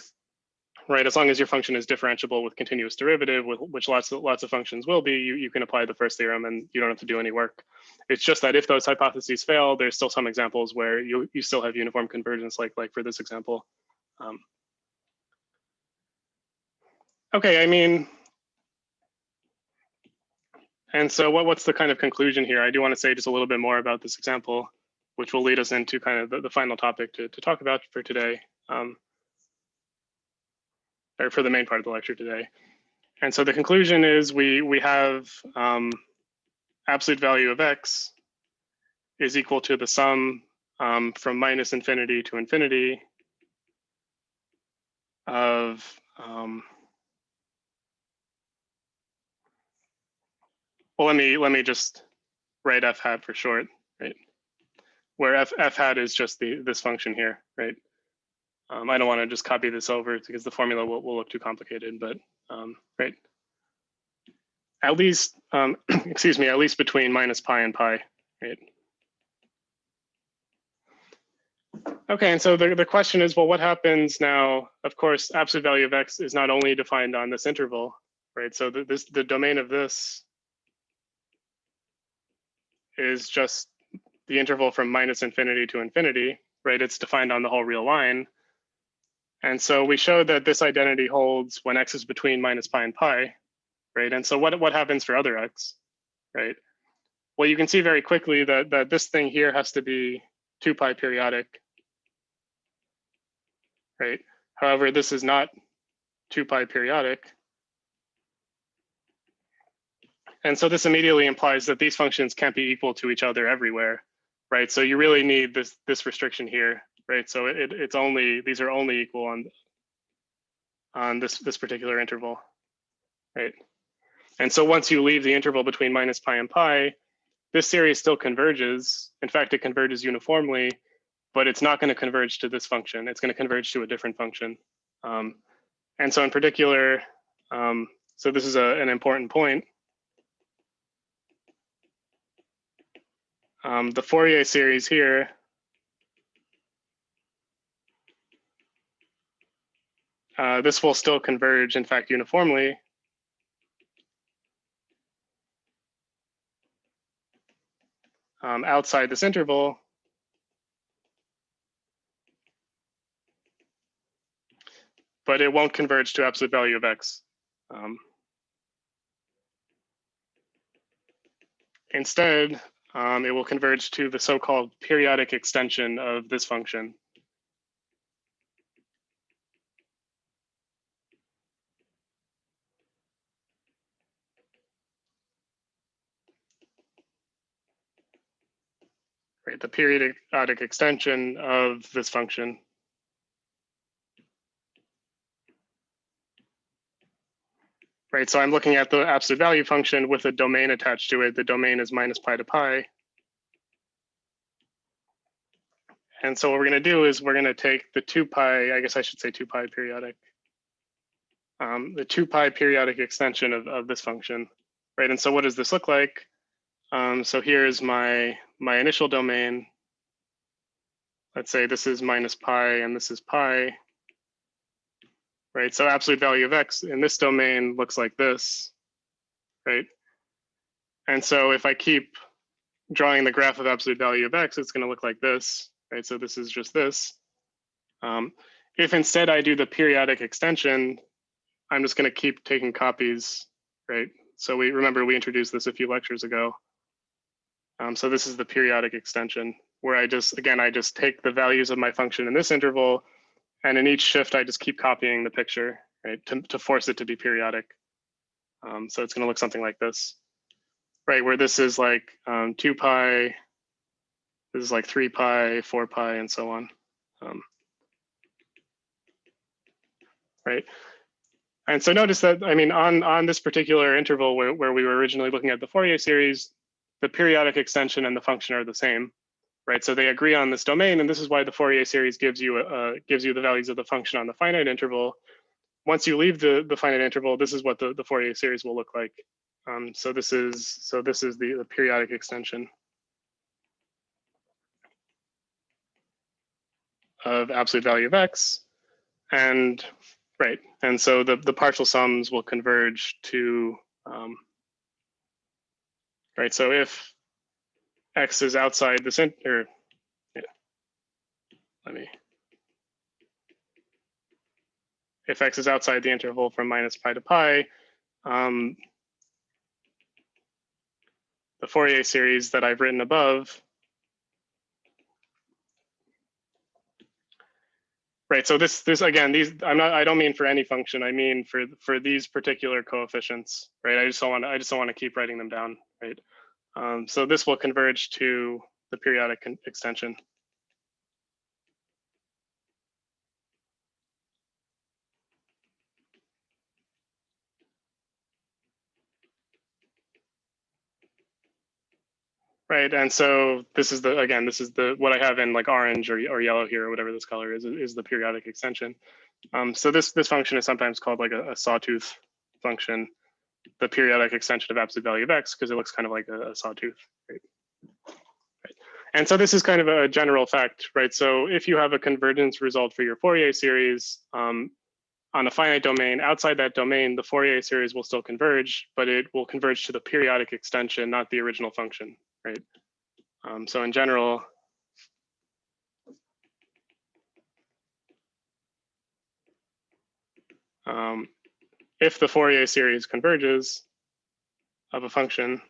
right? As long as your function is differentiable with continuous derivative, which lots of functions will be, you can apply the first theorem and you don't have to do any work. It's just that if those hypotheses fail, there's still some examples where you still have uniform convergence, like for this example. Okay, I mean, and so what's the kind of conclusion here? I do want to say just a little bit more about this example, which will lead us into kind of the final topic to talk about for today, or for the main part of the lecture today. And so the conclusion is we have absolute value of x is equal to the sum from minus infinity to infinity of well, let me just write f hat for short, right? Where f hat is just this function here, right? I don't want to just copy this over because the formula will look too complicated, but right. At least, excuse me, at least between minus pi and pi, right? Okay, and so the question is, well, what happens now? Of course, absolute value of x is not only defined on this interval, right? So the domain of this is just the interval from minus infinity to infinity, right? It's defined on the whole real line. And so we showed that this identity holds when x is between minus pi and pi, right? And so what happens for other x, right? well, you can see very quickly that this thing here has to be 2 pi periodic, right? However, this is not 2 pi periodic. And so this immediately implies that these functions can't be equal to each other everywhere, right? So you really need this restriction here, right? So it's only, these are only equal on this particular interval, right? And so once you leave the interval between minus pi and pi, this series still converges. In fact, it converges uniformly, but it's not going to converge to this function. It's going to converge to a different function. And so in particular, so this is an important point. The Fourier series here this will still converge, in fact, uniformly. Outside this interval. But it won't converge to absolute value of x. Instead, it will converge to the so-called periodic extension of this function. Right, the periodic extension of this function. Right, so I'm looking at the absolute value function with a domain attached to it. The domain is minus pi to pi. And so what we're going to do is we're going to take the 2 pi, I guess I should say 2 pi periodic, the 2 pi periodic extension of this function, right? And so what does this look like? So here's my initial domain. Let's say this is minus pi and this is pi, right? So absolute value of x in this domain looks like this, right? And so if I keep drawing the graph of absolute value of x, it's going to look like this, right? So this is just this. If instead I do the periodic extension, I'm just going to keep taking copies, right? So we introduced this a few lectures ago. So this is the periodic extension where I just take the values of my function in this interval, and in each shift, I just keep copying the picture, right, to force it to be periodic. So it's going to look something like this, right, where this is like 2 pi, this is like 3 pi, 4 pi, and so on, right? And so notice that, I mean, on this particular interval where we were originally looking at the Fourier series, the periodic extension and the function are the same, right? So they agree on this domain, and this is why the Fourier series gives you the values of the function on the finite interval. Once you leave the finite interval, this is what the Fourier series will look like. So this is the periodic extension of absolute value of x, and right, and so the partial sums will converge to right. So if x is outside the center, if x is outside the interval from minus pi to pi, the Fourier series that I've written above, right? So this again, I don't mean for any function. I mean for these particular coefficients, right? I just don't want to keep writing them down, right? So this will converge to the periodic extension. Right, and so this is what I have in like orange or yellow here, or whatever this color is the periodic extension. So this function is sometimes called like a sawtooth function, the periodic extension of absolute value of x, because it looks kind of like a sawtooth, right? Right. And so this is kind of a general fact, right? So if you have a convergence result for your Fourier series on a finite domain, outside that domain, the Fourier series will still converge, but it will converge to the periodic extension, not the original function, right? So in general, if the Fourier series converges of a function,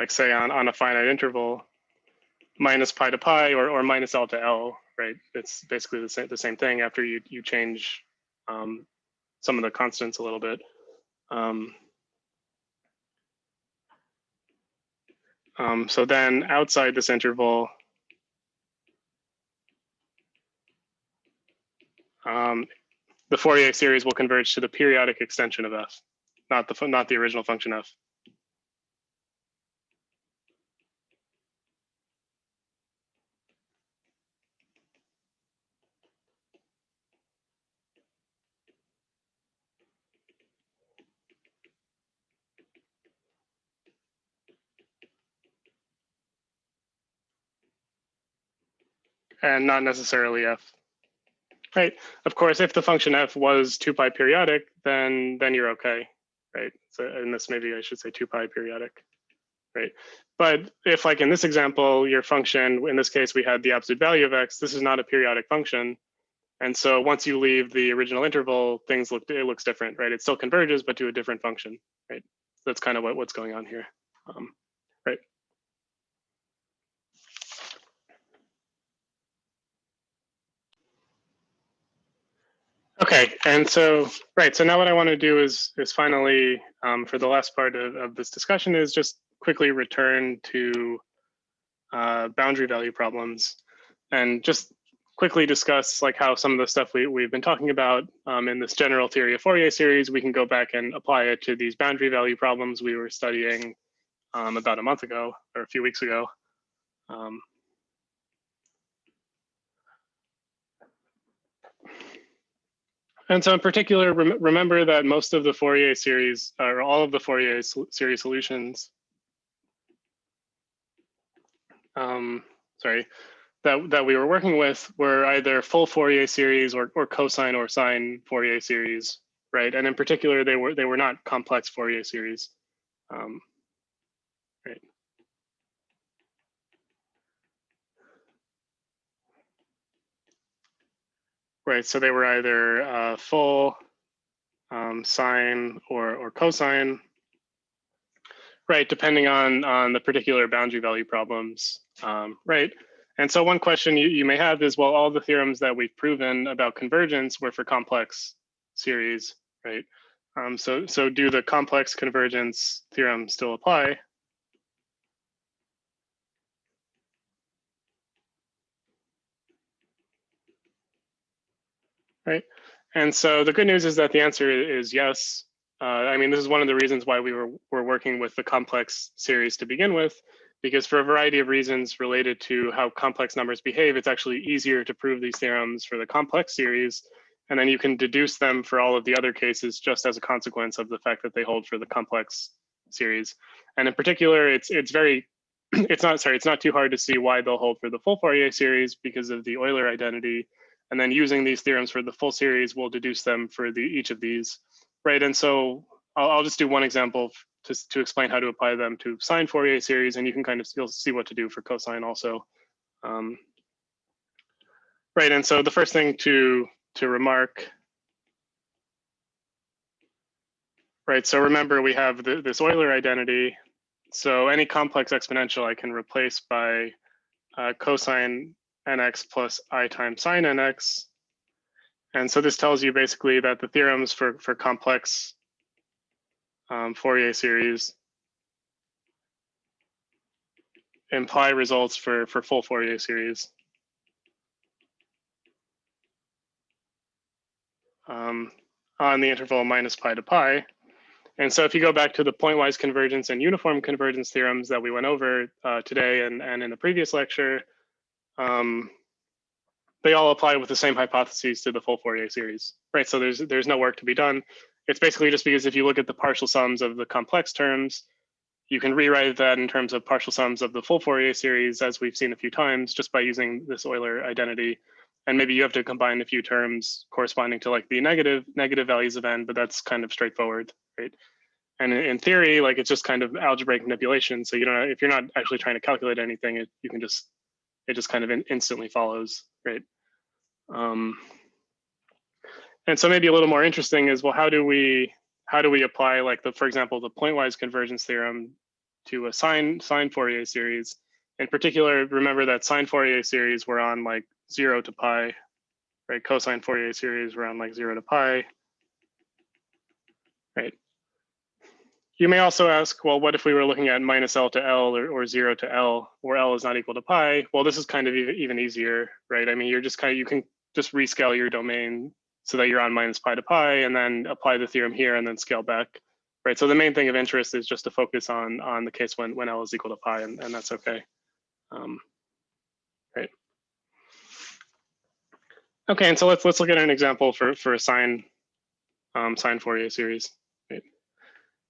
like say on a finite interval, minus pi to pi or minus L to L, right? It's basically the same thing after you change some of the constants a little bit. So then outside this interval, the Fourier series will converge to the periodic extension of f, not the original function f. And not necessarily f, right? Of course, if the function f was 2 pi periodic, then you're okay, right? So in this, maybe I should say 2 pi periodic, right? But if, like in this example, your function, in this case, we had the absolute value of x, this is not a periodic function. And so once you leave the original interval, it looks different, right? It still converges, but to a different function, right? That's kind of what's going on here, right? Okay, and so, right, so now what I want to do is finally, for the last part of this discussion, is just quickly return to boundary value problems and just quickly discuss like how some of the stuff we've been talking about in this general theory of Fourier series, we can go back and apply it to these boundary value problems we were studying about a month ago or a few weeks ago. And so in particular, remember that most of the Fourier series, or all of the Fourier series solutions, that we were working with were either full Fourier series or cosine or sine Fourier series, right? And in particular, they were not complex Fourier series, right? Right, so they were either full sine or cosine, right? Depending on the particular boundary value problems, right? And so one question you may have is, well, all the theorems that we've proven about convergence were for complex series, right? So do the complex convergence theorem still apply? Right. And so the good news is that the answer is yes. I mean, this is one of the reasons why we were working with the complex series to begin with, because for a variety of reasons related to how complex numbers behave, it's actually easier to prove these theorems for the complex series. And then you can deduce them for all of the other cases just as a consequence of the fact that they hold for the complex series. And in particular, it's not too hard to see why they'll hold for the full Fourier series because of the Euler identity. And then using these theorems for the full series, we'll deduce them for each of these, right? And so I'll just do one example to explain how to apply them to sine Fourier series, and you can you'll see what to do for cosine also. Right, and so the first thing to remark, right, so remember we have this Euler identity. So any complex exponential I can replace by cosine nx plus I times sine nx. And so this tells you basically that the theorems for complex Fourier series imply results for full Fourier series. On the interval minus pi to pi. And so if you go back to the pointwise convergence and uniform convergence theorems that we went over today and in the previous lecture, they all apply with the same hypotheses to the full Fourier series, right? So there's no work to be done. It's basically just because if you look at the partial sums of the complex terms, you can rewrite that in terms of partial sums of the full Fourier series, as we've seen a few times, just by using this Euler identity. And maybe you have to combine a few terms corresponding to like the negative values of n, but that's kind of straightforward, right? And in theory, like it's just kind of algebraic manipulation. So you don't, if you're not actually trying to calculate anything, it just kind of instantly follows, right? And so maybe a little more interesting is, well, how do we apply, like for example, the pointwise convergence theorem to a sine Fourier series. In particular, remember that sine Fourier series were on like 0 to pi, right? Cosine Fourier series were on like 0 to pi, right? You may also ask, well, what if we were looking at minus L to L or 0 to L, where L is not equal to pi? Well, this is kind of even easier, right? I mean, you're just you can just rescale your domain so that you're on minus pi to pi, and then apply the theorem here and then scale back, right? So the main thing of interest is just to focus on the case when L is equal to pi, and that's okay, right? Okay, and so let's look at an example for a sine Fourier series, right?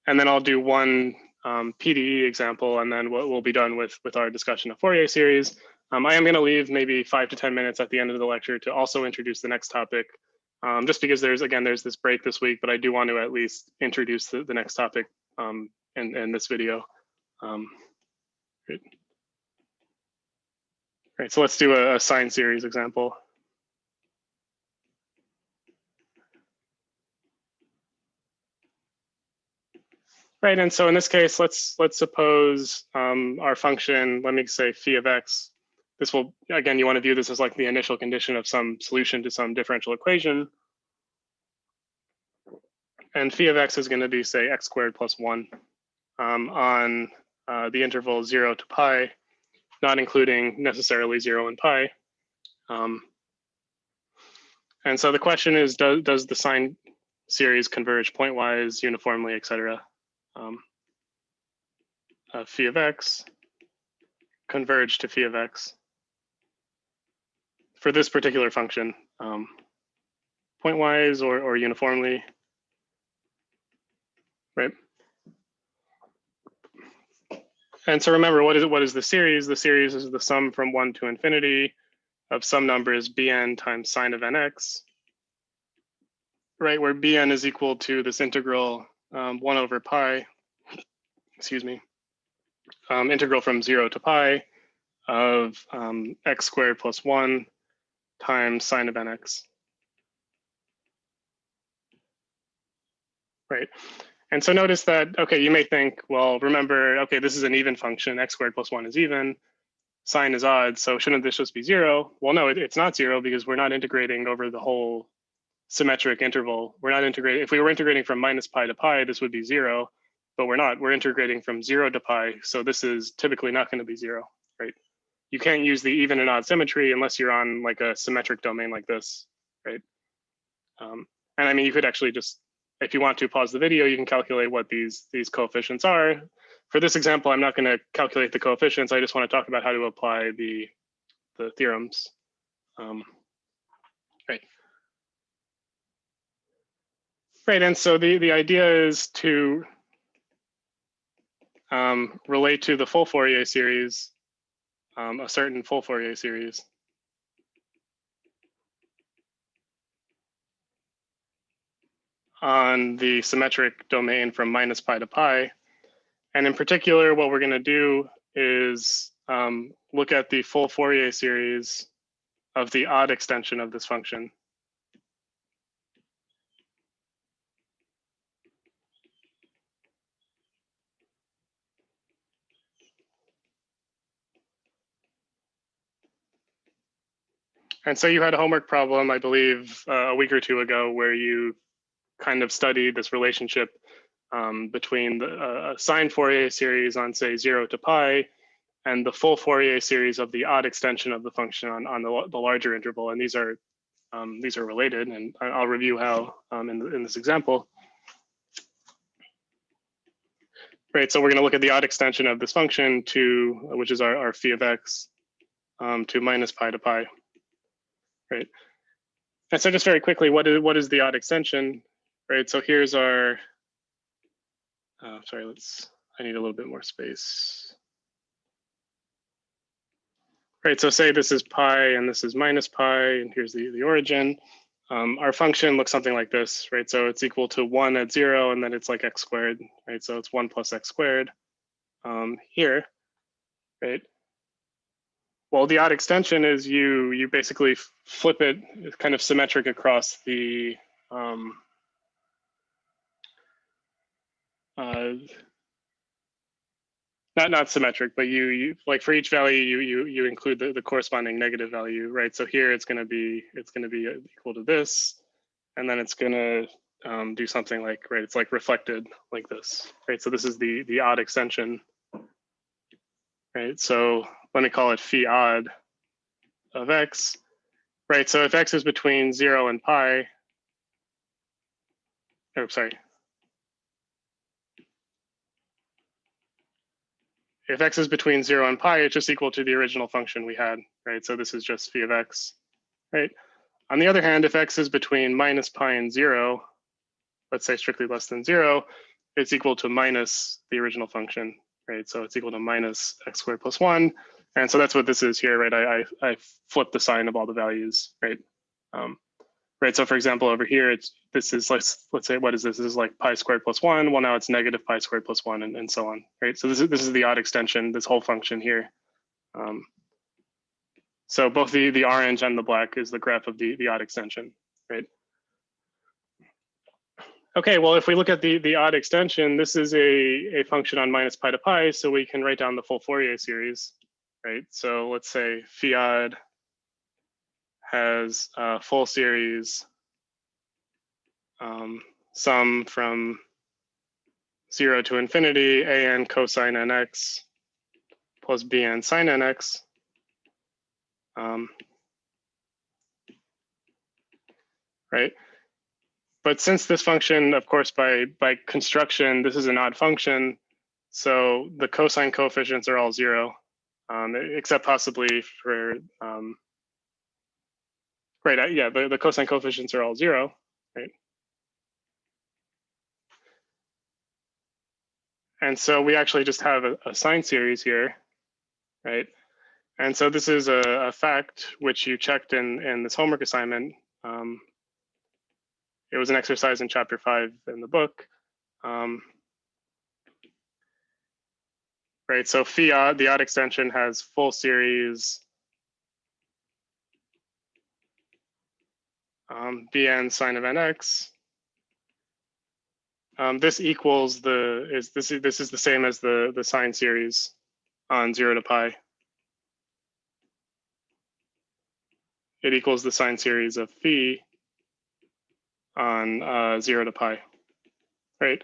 And then I'll do one PDE example, and then we'll be done with our discussion of Fourier series. I am going to leave maybe 5 to 10 minutes at the end of the lecture to also introduce the next topic, just because there's this break this week, but I do want to at least introduce the next topic in this video. Great. Right, so let's do a sine series example. Right, and so in this case, let's suppose our function, let me say phi of x. This will, again, you want to view this as like the initial condition of some solution to some differential equation. And phi of x is going to be, say, x squared plus 1 on the interval 0 to pi, not including necessarily 0 and pi. And so the question is, does the sine series converge pointwise, uniformly, et cetera? Phi of x converge to phi of x for this particular function, pointwise or uniformly, right? And so remember, what is the series? The series is the sum from 1 to infinity of some numbers bn times sine of nx, right? Where bn is equal to this integral 1 over pi, excuse me, integral from 0 to pi of x squared plus 1 times sine of nx, right? And so notice that, okay, you may think, well, remember, okay, this is an even function, x squared plus 1 is even, sine is odd, so shouldn't this just be 0? Well, no, it's not 0 because we're not integrating over the whole symmetric interval. We're not integrating, if we were integrating from minus pi to pi, this would be 0, but we're not. We're integrating from 0 to pi, so this is typically not going to be 0, right? You can't use the even and odd symmetry unless you're on like a symmetric domain like this, right? And I mean, you could actually just, if you want to pause the video, you can calculate what these coefficients are. For this example, I'm not going to calculate the coefficients. I just want to talk about how to apply the theorems. Right. Right, and so the idea is to relate to the full Fourier series, a certain full Fourier series. On the symmetric domain from minus pi to pi. And in particular, what we're going to do is look at the full Fourier series of the odd extension of this function. And so you had a homework problem, I believe, a week or two ago, where you kind of studied this relationship between the sine Fourier series on, say, 0 to pi, and the full Fourier series of the odd extension of the function on the larger interval. And these are related, and I'll review how in this example. Right, so we're going to look at the odd extension of this function to, which is our phi of x, to minus pi to pi. Right, and so just very quickly, what is the odd extension? Right, so here's our. Sorry, I need a little bit more space. Right, so say this is pi and this is minus pi, and here's the origin. Our function looks something like this, right? So it's equal to 1 at 0, and then it's like x squared, right? So it's 1 plus x squared here, right? Well, the odd extension is you basically flip it, it's kind of symmetric across the not symmetric, but you like for each value you include the corresponding negative value, right? So here it's going to be equal to this, and then it's going to do something like, right, it's like reflected like this, right? So this is the odd extension, right? So let me call it phi odd of x, right? So if x is between 0 and pi, oh, sorry. If x is between 0 and pi, it's just equal to the original function we had, right? So this is just phi of x, right? On the other hand, if x is between minus pi and 0, let's say strictly less than 0, it's equal to minus the original function, right? So it's equal to minus x squared plus 1. And so that's what this is here, right? I flip the sign of all the values, right? Right. So for example, over here, this is let's say, what is this? This is like pi squared plus 1. Well, now it's negative pi squared plus 1, and so on, right? So this is the odd extension, this whole function here. So both the orange and the black is the graph of the odd extension, right? Okay, well, if we look at the odd extension, this is a function on minus pi to pi, so we can write down the full Fourier series, right? So let's say phi odd has a full series sum from 0 to infinity, an cosine nx plus bn sine nx. Right? But since this function, of course, by construction, this is an odd function, so the cosine coefficients are all 0, except possibly for, right, yeah, the cosine coefficients are all 0, right? And so we actually just have a sine series here, right? And so this is a fact which you checked in this homework assignment. It was an exercise in chapter 5 in the book. Right, so phi odd, the odd extension, has full series bn sine of nx. This equals this is the same as the sine series on 0 to pi. It equals the sine series of phi on 0 to pi, right?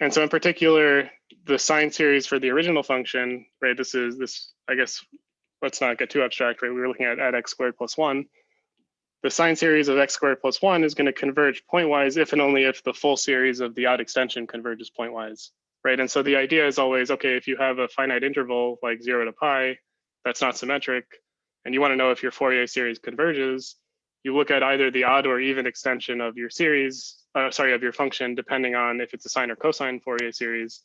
And so in particular, the sine series for the original function, right? This, I guess, let's not get too abstract, right? We were looking at x squared plus 1. The sine series of x squared plus 1 is going to converge pointwise if and only if the full series of the odd extension converges pointwise, right? And so the idea is always, okay, if you have a finite interval like 0 to pi, that's not symmetric, and you want to know if your Fourier series converges, you look at either the odd or even extension of your series, of your function, depending on if it's a sine or cosine Fourier series.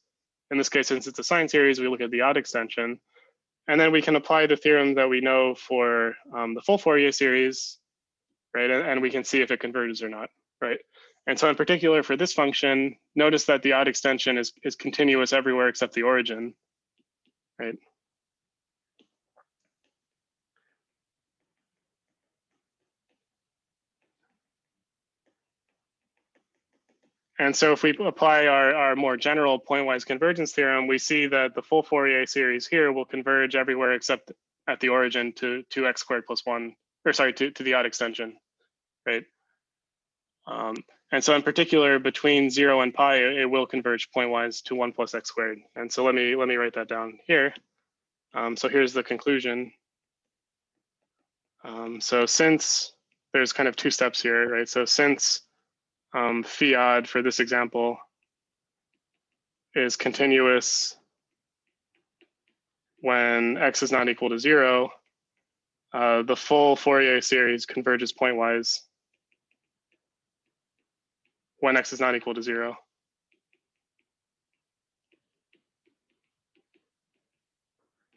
In this case, since it's a sine series, we look at the odd extension. And then we can apply the theorem that we know for the full Fourier series, right? And we can see if it converges or not, right? And so in particular for this function, notice that the odd extension is continuous everywhere except the origin, right? And so if we apply our more general pointwise convergence theorem, we see that the full Fourier series here will converge everywhere except at the origin to x squared plus 1, or sorry, to the odd extension, right? And so in particular, between 0 and pi, it will converge pointwise to 1 plus x squared. And so let me write that down here. So here's the conclusion. So since there's kind of two steps here, right? So since phi odd for this example is continuous when x is not equal to 0, the full Fourier series converges pointwise when x is not equal to 0.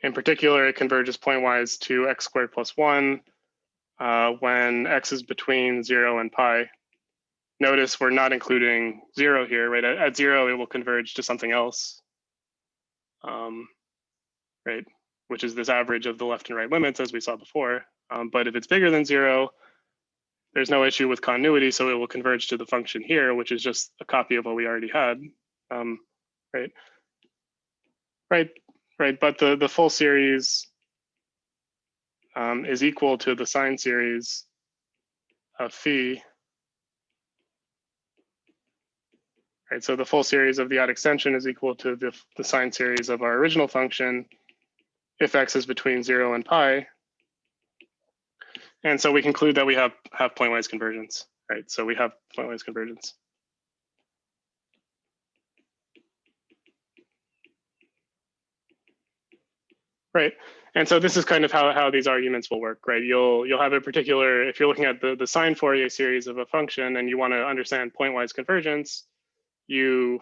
In particular, it converges pointwise to x squared plus 1 when x is between 0 and pi. Notice we're not including 0 here, right? At 0, it will converge to something else, right? Which is this average of the left and right limits, as we saw before. But if it's bigger than 0, there's no issue with continuity, so it will converge to the function here, which is just a copy of what we already had, right? Right. right? But the full series is equal to the sine series of phi, right? So the full series of the odd extension is equal to the sine series of our original function if x is between 0 and pi. And so we conclude that we have pointwise convergence, right? So we have pointwise convergence. Right. And so this is kind of how these arguments will work, right? You'll have a particular, if you're looking at the sine Fourier series of a function and you want to understand pointwise convergence, you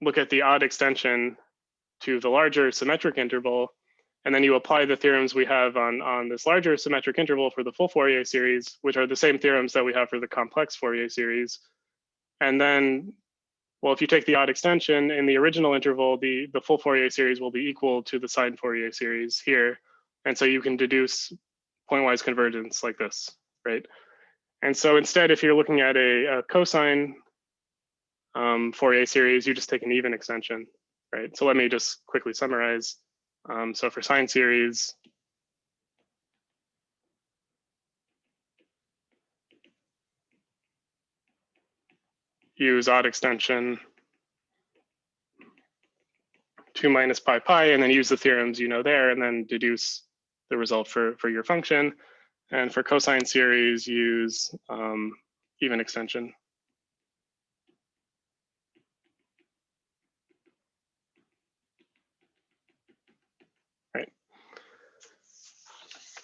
look at the odd extension to the larger symmetric interval, and then you apply the theorems we have on this larger symmetric interval for the full Fourier series, which are the same theorems that we have for the complex Fourier series. And then, well, if you take the odd extension in the original interval, the full Fourier series will be equal to the sine Fourier series here. And so you can deduce pointwise convergence like this, right? And so instead, if you're looking at a cosine Fourier series, you just take an even extension, right? So let me just quickly summarize. So for sine series, use odd extension 2 minus pi pi, and then use the theorems you know there, and then deduce the result for your function. And for cosine series, use even extension. Right.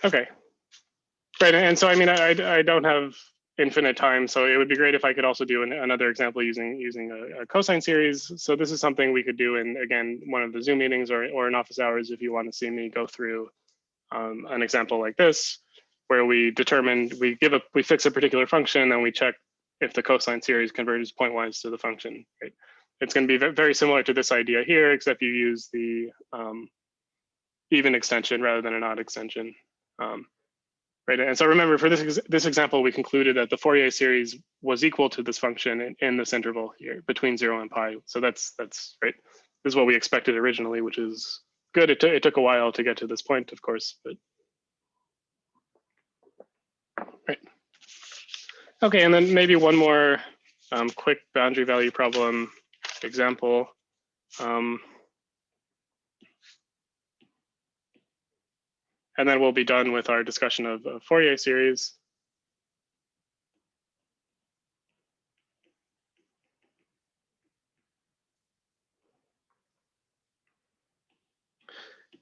Okay. Right. And so, I mean, I don't have infinite time, so it would be great if I could also do another example using a cosine series. So this is something we could do in, again, one of the Zoom meetings or in office hours if you want to see me go through an example like this, where we fix a particular function and we check if the cosine series converges pointwise to the function. Right? It's going to be very similar to this idea here, except you use the even extension rather than an odd extension. Right, and so remember, for this example, we concluded that the Fourier series was equal to this function in this interval here between 0 and pi. So that's right. This is what we expected originally, which is good. It took a while to get to this point, of course, but right. Okay, and then maybe one more quick boundary value problem example. And then we'll be done with our discussion of Fourier series.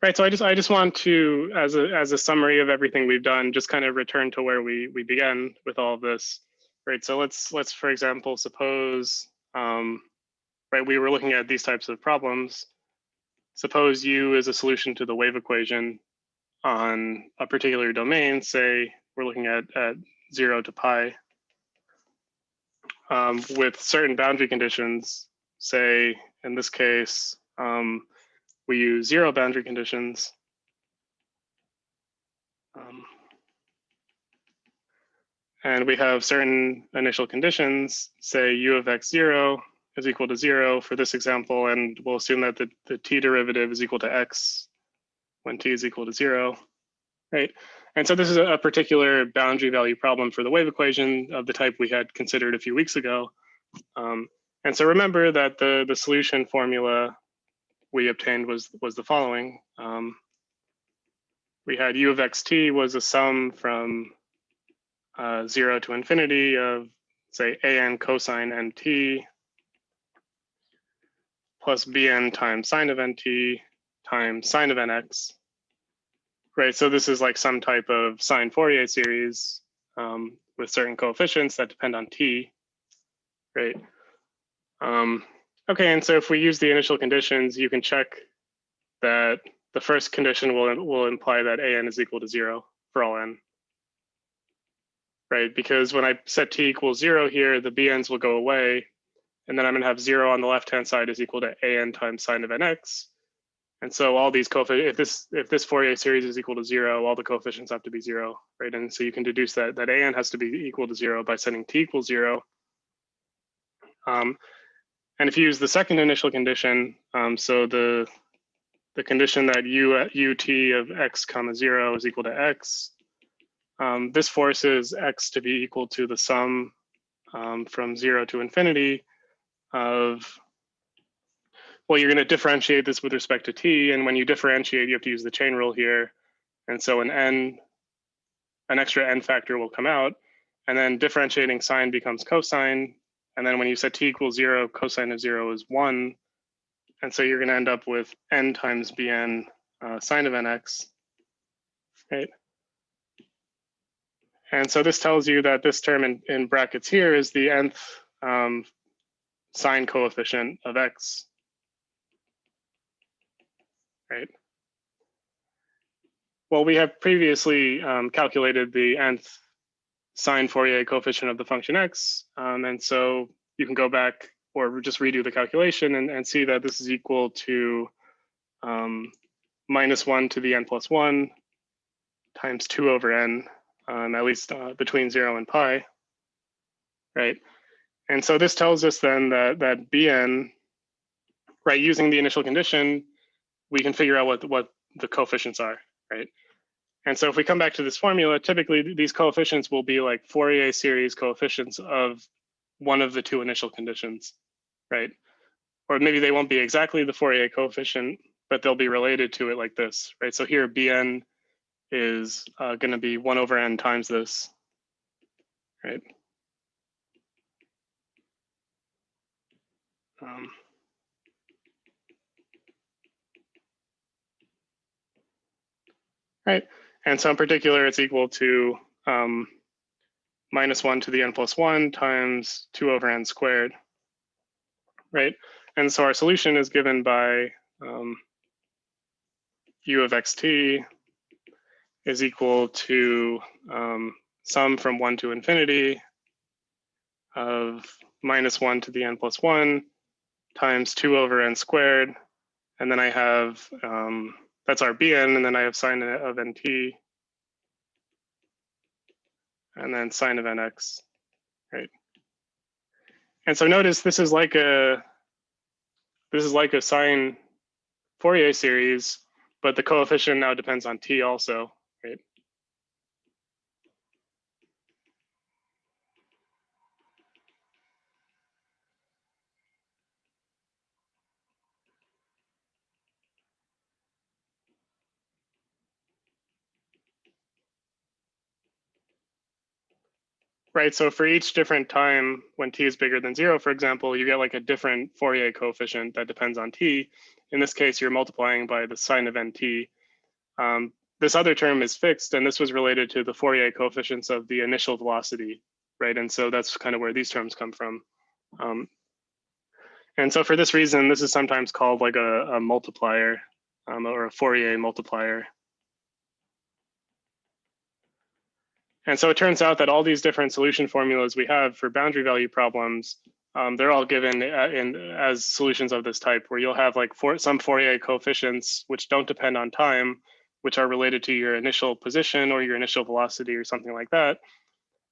Right, so I just want to, as a summary of everything we've done, just kind of return to where we began with all of this. Right, so let's for example suppose, right, we were looking at these types of problems. Suppose U is a solution to the wave equation on a particular domain. Say we're looking at 0 to pi with certain boundary conditions. Say in this case, we use 0 boundary conditions. And we have certain initial conditions, say U of x0 is equal to 0 for this example, and we'll assume that the t derivative is equal to x when t is equal to 0, right? And so this is a particular boundary value problem for the wave equation of the type we had considered a few weeks ago. And so remember that the solution formula we obtained was the following. We had U of xt was a sum from 0 to infinity of, say, an cosine nt plus bn times sine of nt times sine of nx. Right, so this is like some type of sine Fourier series with certain coefficients that depend on t, right? Okay, and so if we use the initial conditions, you can check that the first condition will imply that an is equal to 0 for all n. Right, because when I set t equals 0 here, the bn's will go away, and then I'm going to have 0 on the left-hand side is equal to an times sine of nx. And so all these coefficients, if this Fourier series is equal to 0, all the coefficients have to be 0, right? And so you can deduce that an has to be equal to 0 by setting t equals 0. And if you use the second initial condition, so the the condition that ut of x comma 0 is equal to x. This forces x to be equal to the sum from 0 to infinity of, well, you're going to differentiate this with respect to t, and when you differentiate, you have to use the chain rule here, and so an extra n factor will come out, and then differentiating sine becomes cosine, and then when you set t equals 0, cosine of 0 is 1, and so you're going to end up with n times bn sine of nx, right? And so this tells you that this term in brackets here is the nth sine coefficient of x, right? Well, we have previously calculated the nth sine Fourier coefficient of the function x, and so you can go back or just redo the calculation and see that this is equal to -1 to the n plus 1 times 2 over n, at least between 0 and pi, right? And so this tells us then that bn, right, using the initial condition, we can figure out what the coefficients are, right? And so if we come back to this formula, typically these coefficients will be like Fourier series coefficients of one of the two initial conditions, right? Or maybe they won't be exactly the Fourier coefficient, but they'll be related to it like this, right? So here bn is going to be 1 over n times this, right? Right, and so in particular, it's equal to -1 to the n plus 1 times 2 over n squared, right? And so our solution is given by u of xt is equal to sum from 1 to infinity of -1 to the n plus 1 times 2 over n squared. And then I have, that's our bn, and then I have sine of nt, and then sine of nx, right? And so notice this is like a sine Fourier series, but the coefficient now depends on t also, right? Right, so for each different time when t is bigger than 0, for example, you get like a different Fourier coefficient that depends on t. In this case, you're multiplying by the sine of nt. This other term is fixed, and this was related to the Fourier coefficients of the initial velocity, right? And so that's kind of where these terms come from. And so for this reason, this is sometimes called like a multiplier or a Fourier multiplier. And so it turns out that all these different solution formulas we have for boundary value problems, they're all given as solutions of this type, where you'll have like some Fourier coefficients which don't depend on time, which are related to your initial position or your initial velocity or something like that.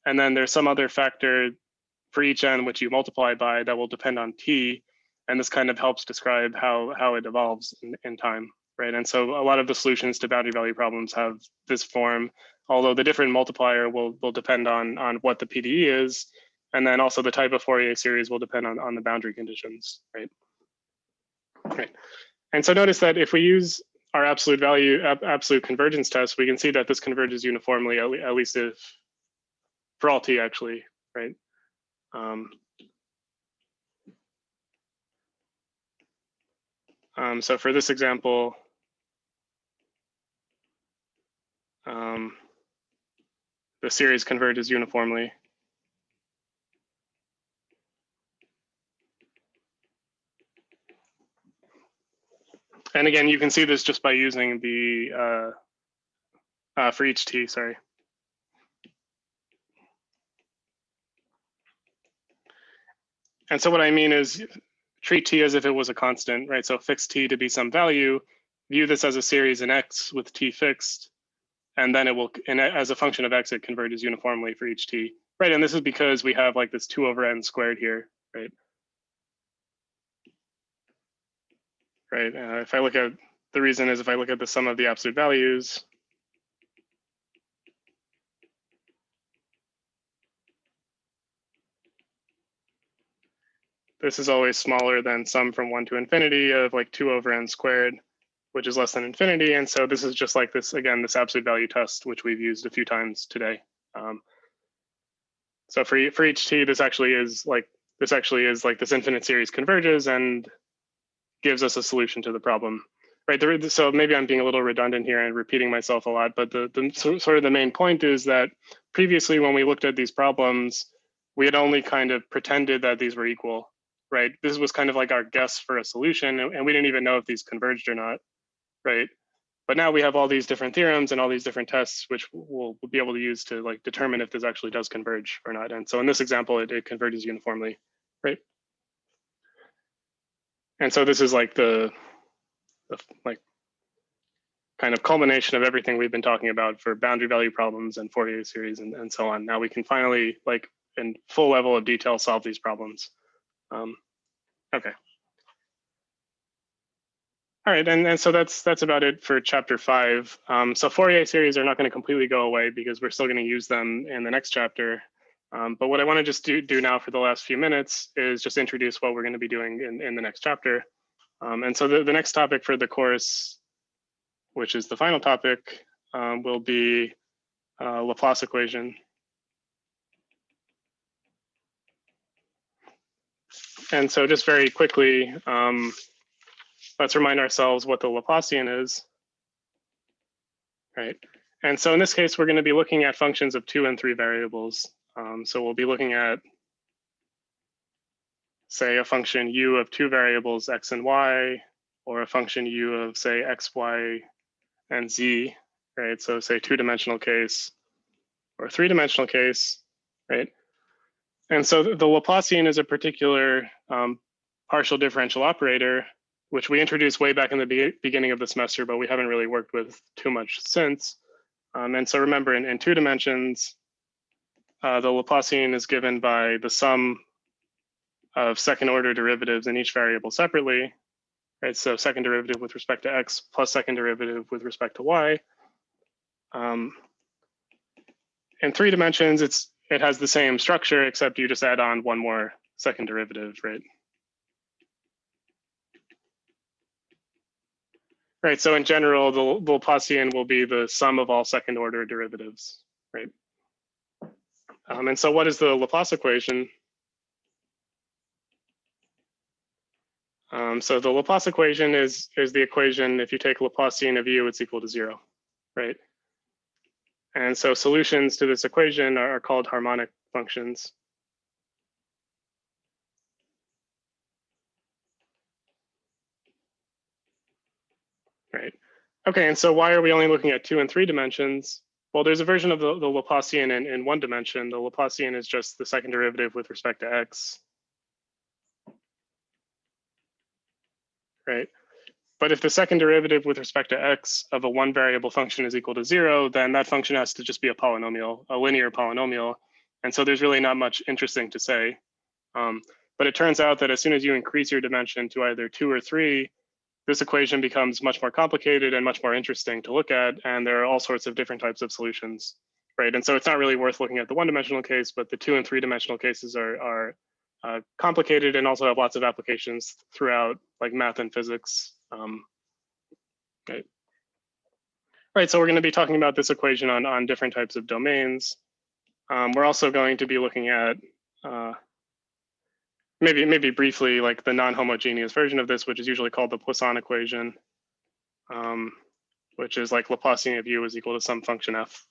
And then there's some other factor for each n which you multiply by that will depend on t. And this kind of helps describe how it evolves in time, right? And so a lot of the solutions to boundary value problems have this form, although the different multiplier will depend on what the PDE is, and then also the type of Fourier series will depend on the boundary conditions, right? Right. And so notice that if we use our absolute convergence test, we can see that this converges uniformly, at least if for all t actually, right? So for this example, the series converges uniformly. And again, you can see this just by using the, for each t, sorry. And so what I mean is treat t as if it was a constant, right? So fix t to be some value, view this as a series in x with t fixed, and then it will, and as a function of x, it converges uniformly for each t, right? And this is because we have like this 2 over n squared here, right? Right, if I look at the reason is if I look at the sum of the absolute values, this is always smaller than sum from 1 to infinity of like 2 over n squared, which is less than infinity. And so this is just like this, again, this absolute value test, which we've used a few times today. So for each t, this actually is like this infinite series converges and gives us a solution to the problem, right? So maybe I'm being a little redundant here and repeating myself a lot, but the sort of the main point is that previously when we looked at these problems, we had only kind of pretended that these were equal, right? This was kind of like our guess for a solution, and we didn't even know if these converged or not, right? But now we have all these different theorems and all these different tests, which we'll be able to use to like determine if this actually does converge or not. And so in this example, it converges uniformly, right? And so this is like the like kind of culmination of everything we've been talking about for boundary value problems and Fourier series and so on. Now we can finally, like in full level of detail, solve these problems. Okay. All right, and so that's about it for chapter 5. So Fourier series are not going to completely go away because we're still going to use them in the next chapter. But what I want to just do now for the last few minutes is just introduce what we're going to be doing in the next chapter. And so the next topic for the course, which is the final topic, will be Laplace equation. And so just very quickly, let's remind ourselves what the Laplacian is, right? And so in this case, we're going to be looking at functions of 2 and 3 variables. So we'll be looking at, say, a function u of 2 variables, x and y, or a function u of, say, x, y, and z, right? So say 2-dimensional case or 3-dimensional case, right? And so the Laplacian is a particular partial differential operator, which we introduced way back in the beginning of the semester, but we haven't really worked with too much since. And so remember, in 2 dimensions, the Laplacian is given by the sum of second order derivatives in each variable separately, right? So second derivative with respect to x plus second derivative with respect to y. In 3 dimensions, it has the same structure, except you just add on one more second derivative, right? Right, so in general, the Laplacian will be the sum of all second order derivatives, right? And so what is the Laplace equation? So the Laplace equation is the equation, if you take Laplacian of u, it's equal to 0, right? And so solutions to this equation are called harmonic functions. Right. Okay, and so why are we only looking at 2 and 3 dimensions? Well, there's a version of the Laplacian in 1 dimension. The Laplacian is just the second derivative with respect to x. Right. But if the second derivative with respect to x of a 1 variable function is equal to 0, then that function has to just be a polynomial, a linear polynomial. And so there's really not much interesting to say. But it turns out that as soon as you increase your dimension to either 2 or 3, this equation becomes much more complicated and much more interesting to look at. And there are all sorts of different types of solutions, right? And so it's not really worth looking at the 1-dimensional case, but the 2 and 3-dimensional cases are complicated and also have lots of applications throughout, like math and physics. Right, so we're going to be talking about this equation on different types of domains. We're also going to be looking at maybe briefly like the non-homogeneous version of this, which is usually called the Poisson equation, which is like Laplacian of u is equal to some function f,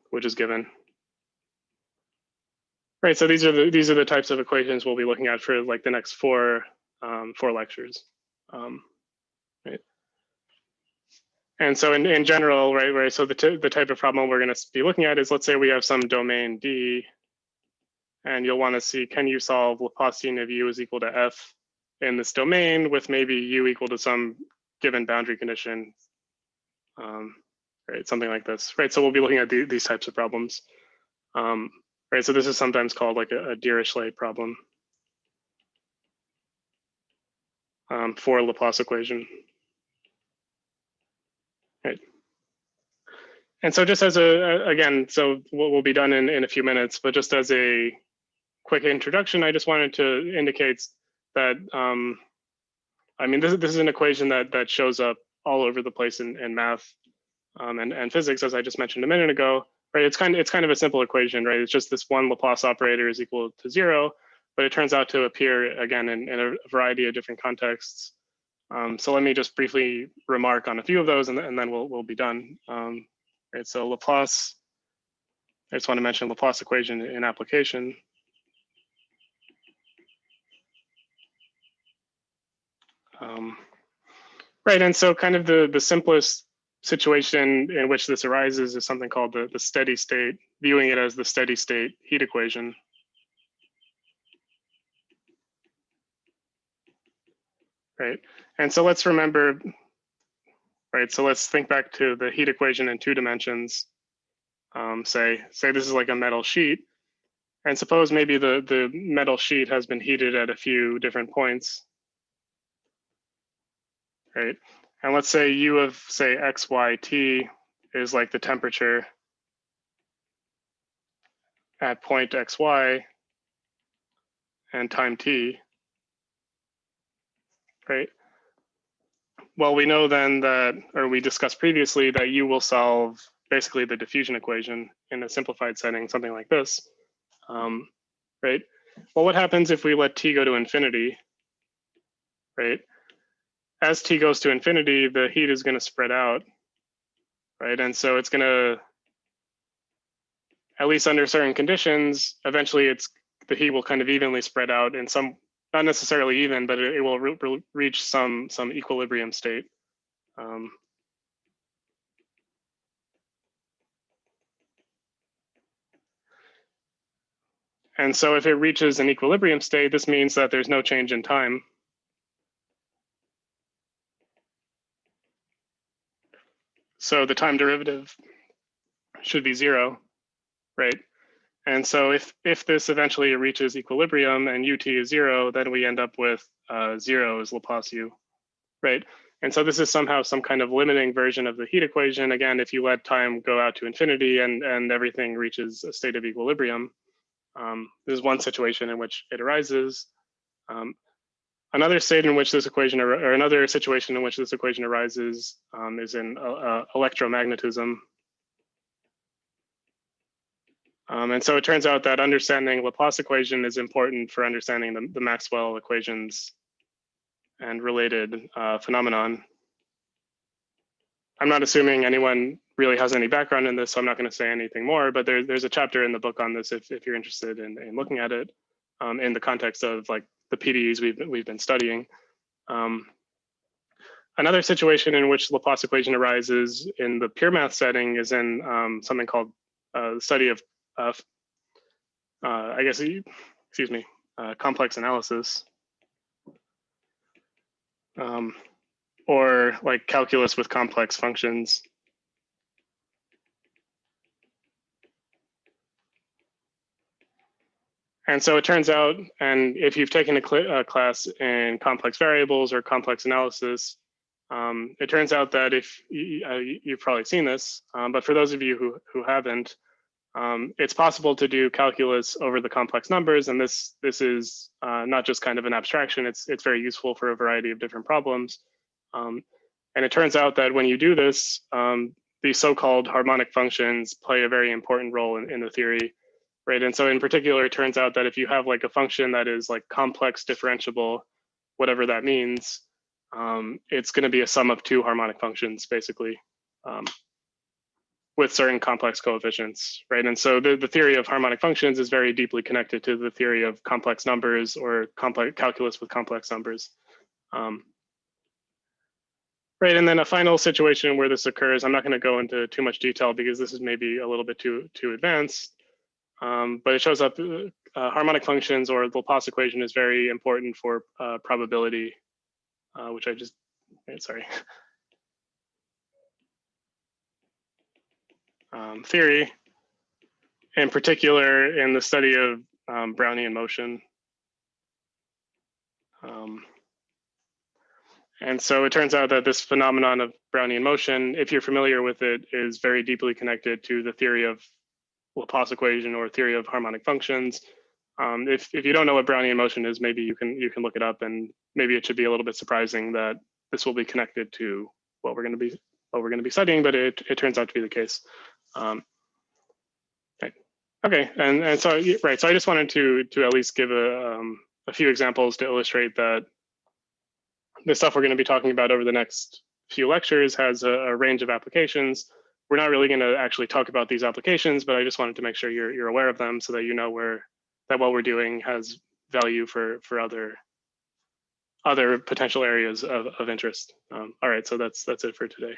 which is given. Right, so these are the types of equations we'll be looking at for like the next four lectures. Right. And so in general, right, so the type of problem we're going to be looking at is, let's say we have some domain D, and you'll want to see, can you solve Laplacian of u is equal to f in this domain with maybe u equal to some given boundary condition, right, something like this, right? So we'll be looking at these types of problems, right? So this is sometimes called like a Dirichlet problem for Laplace equation. And so just as again, so what will be done in a few minutes, but just as a quick introduction, I just wanted to indicate that, I mean, this is an equation that shows up all over the place in math and physics, as I just mentioned a minute ago, right? It's kind of a simple equation, right? It's just this one Laplace operator is equal to 0, but it turns out to appear again in a variety of different contexts. So let me just briefly remark on a few of those, and then we'll be done. Right, so Laplace, I just want to mention Laplace equation in application. Right, and so kind of the simplest situation in which this arises is something called the steady state, viewing it as the steady state heat equation. Right, and so let's remember, right, so let's think back to the heat equation in 2 dimensions. Say this is like a metal sheet, and suppose maybe the metal sheet has been heated at a few different points, right? And let's say U of, say, x, y, t is like the temperature at point x, y and time t, right? Well, we know then that, or we discussed previously, that U will solve basically the diffusion equation in a simplified setting, something like this, right? Well, what happens if we let t go to infinity, right? As t goes to infinity, the heat is going to spread out, right? And so it's going to, at least under certain conditions, eventually the heat will kind of evenly spread out in some, not necessarily even, but it will reach some equilibrium state. And so if it reaches an equilibrium state, this means that there's no change in time. So the time derivative should be 0, right? And so if this eventually reaches equilibrium and ut is 0, then we end up with 0 as Laplace u, right? And so this is somehow some kind of limiting version of the heat equation. Again, if you let time go out to infinity and everything reaches a state of equilibrium, this is one situation in which it arises. Another state in which this equation, or another situation in which this equation arises is in electromagnetism. And so it turns out that understanding Laplace equation is important for understanding the Maxwell equations and related phenomenon. I'm not assuming anyone really has any background in this, so I'm not going to say anything more, but there's a chapter in the book on this if you're interested in looking at it in the context of like the PDEs we've been studying. Another situation in which Laplace equation arises in the pure math setting is in something called the study of, I guess, excuse me, complex analysis. Or like calculus with complex functions. And so it turns out, and if you've taken a class in complex variables or complex analysis, it turns out that if you've probably seen this, but for those of you who haven't, it's possible to do calculus over the complex numbers, and this is not just kind of an abstraction. It's very useful for a variety of different problems. And it turns out that when you do this, these so-called harmonic functions play a very important role in the theory, right? And so in particular, it turns out that if you have like a function that is like complex differentiable, whatever that means, it's going to be a sum of 2 harmonic functions, basically, with certain complex coefficients, right? And so the theory of harmonic functions is very deeply connected to the theory of complex numbers or complex calculus with complex numbers. Right, and then a final situation where this occurs, I'm not going to go into too much detail because this is maybe a little bit too advanced, but it shows up, harmonic functions or the Laplace equation is very important for probability, which I just, sorry. Theory, in particular in the study of Brownian motion. And so it turns out that this phenomenon of Brownian motion, if you're familiar with it, is very deeply connected to the theory of Laplace equation or theory of harmonic functions. If you don't know what Brownian motion is, maybe you can look it up, and maybe it should be a little bit surprising that this will be connected to what we're going to be studying, but it turns out to be the case. Okay, and so right, so I just wanted to at least give a few examples to illustrate that the stuff we're going to be talking about over the next few lectures has a range of applications. We're not really going to actually talk about these applications, but I just wanted to make sure you're aware of them so that you know that what we're doing has value for other potential areas of interest. All right, so that's it for today.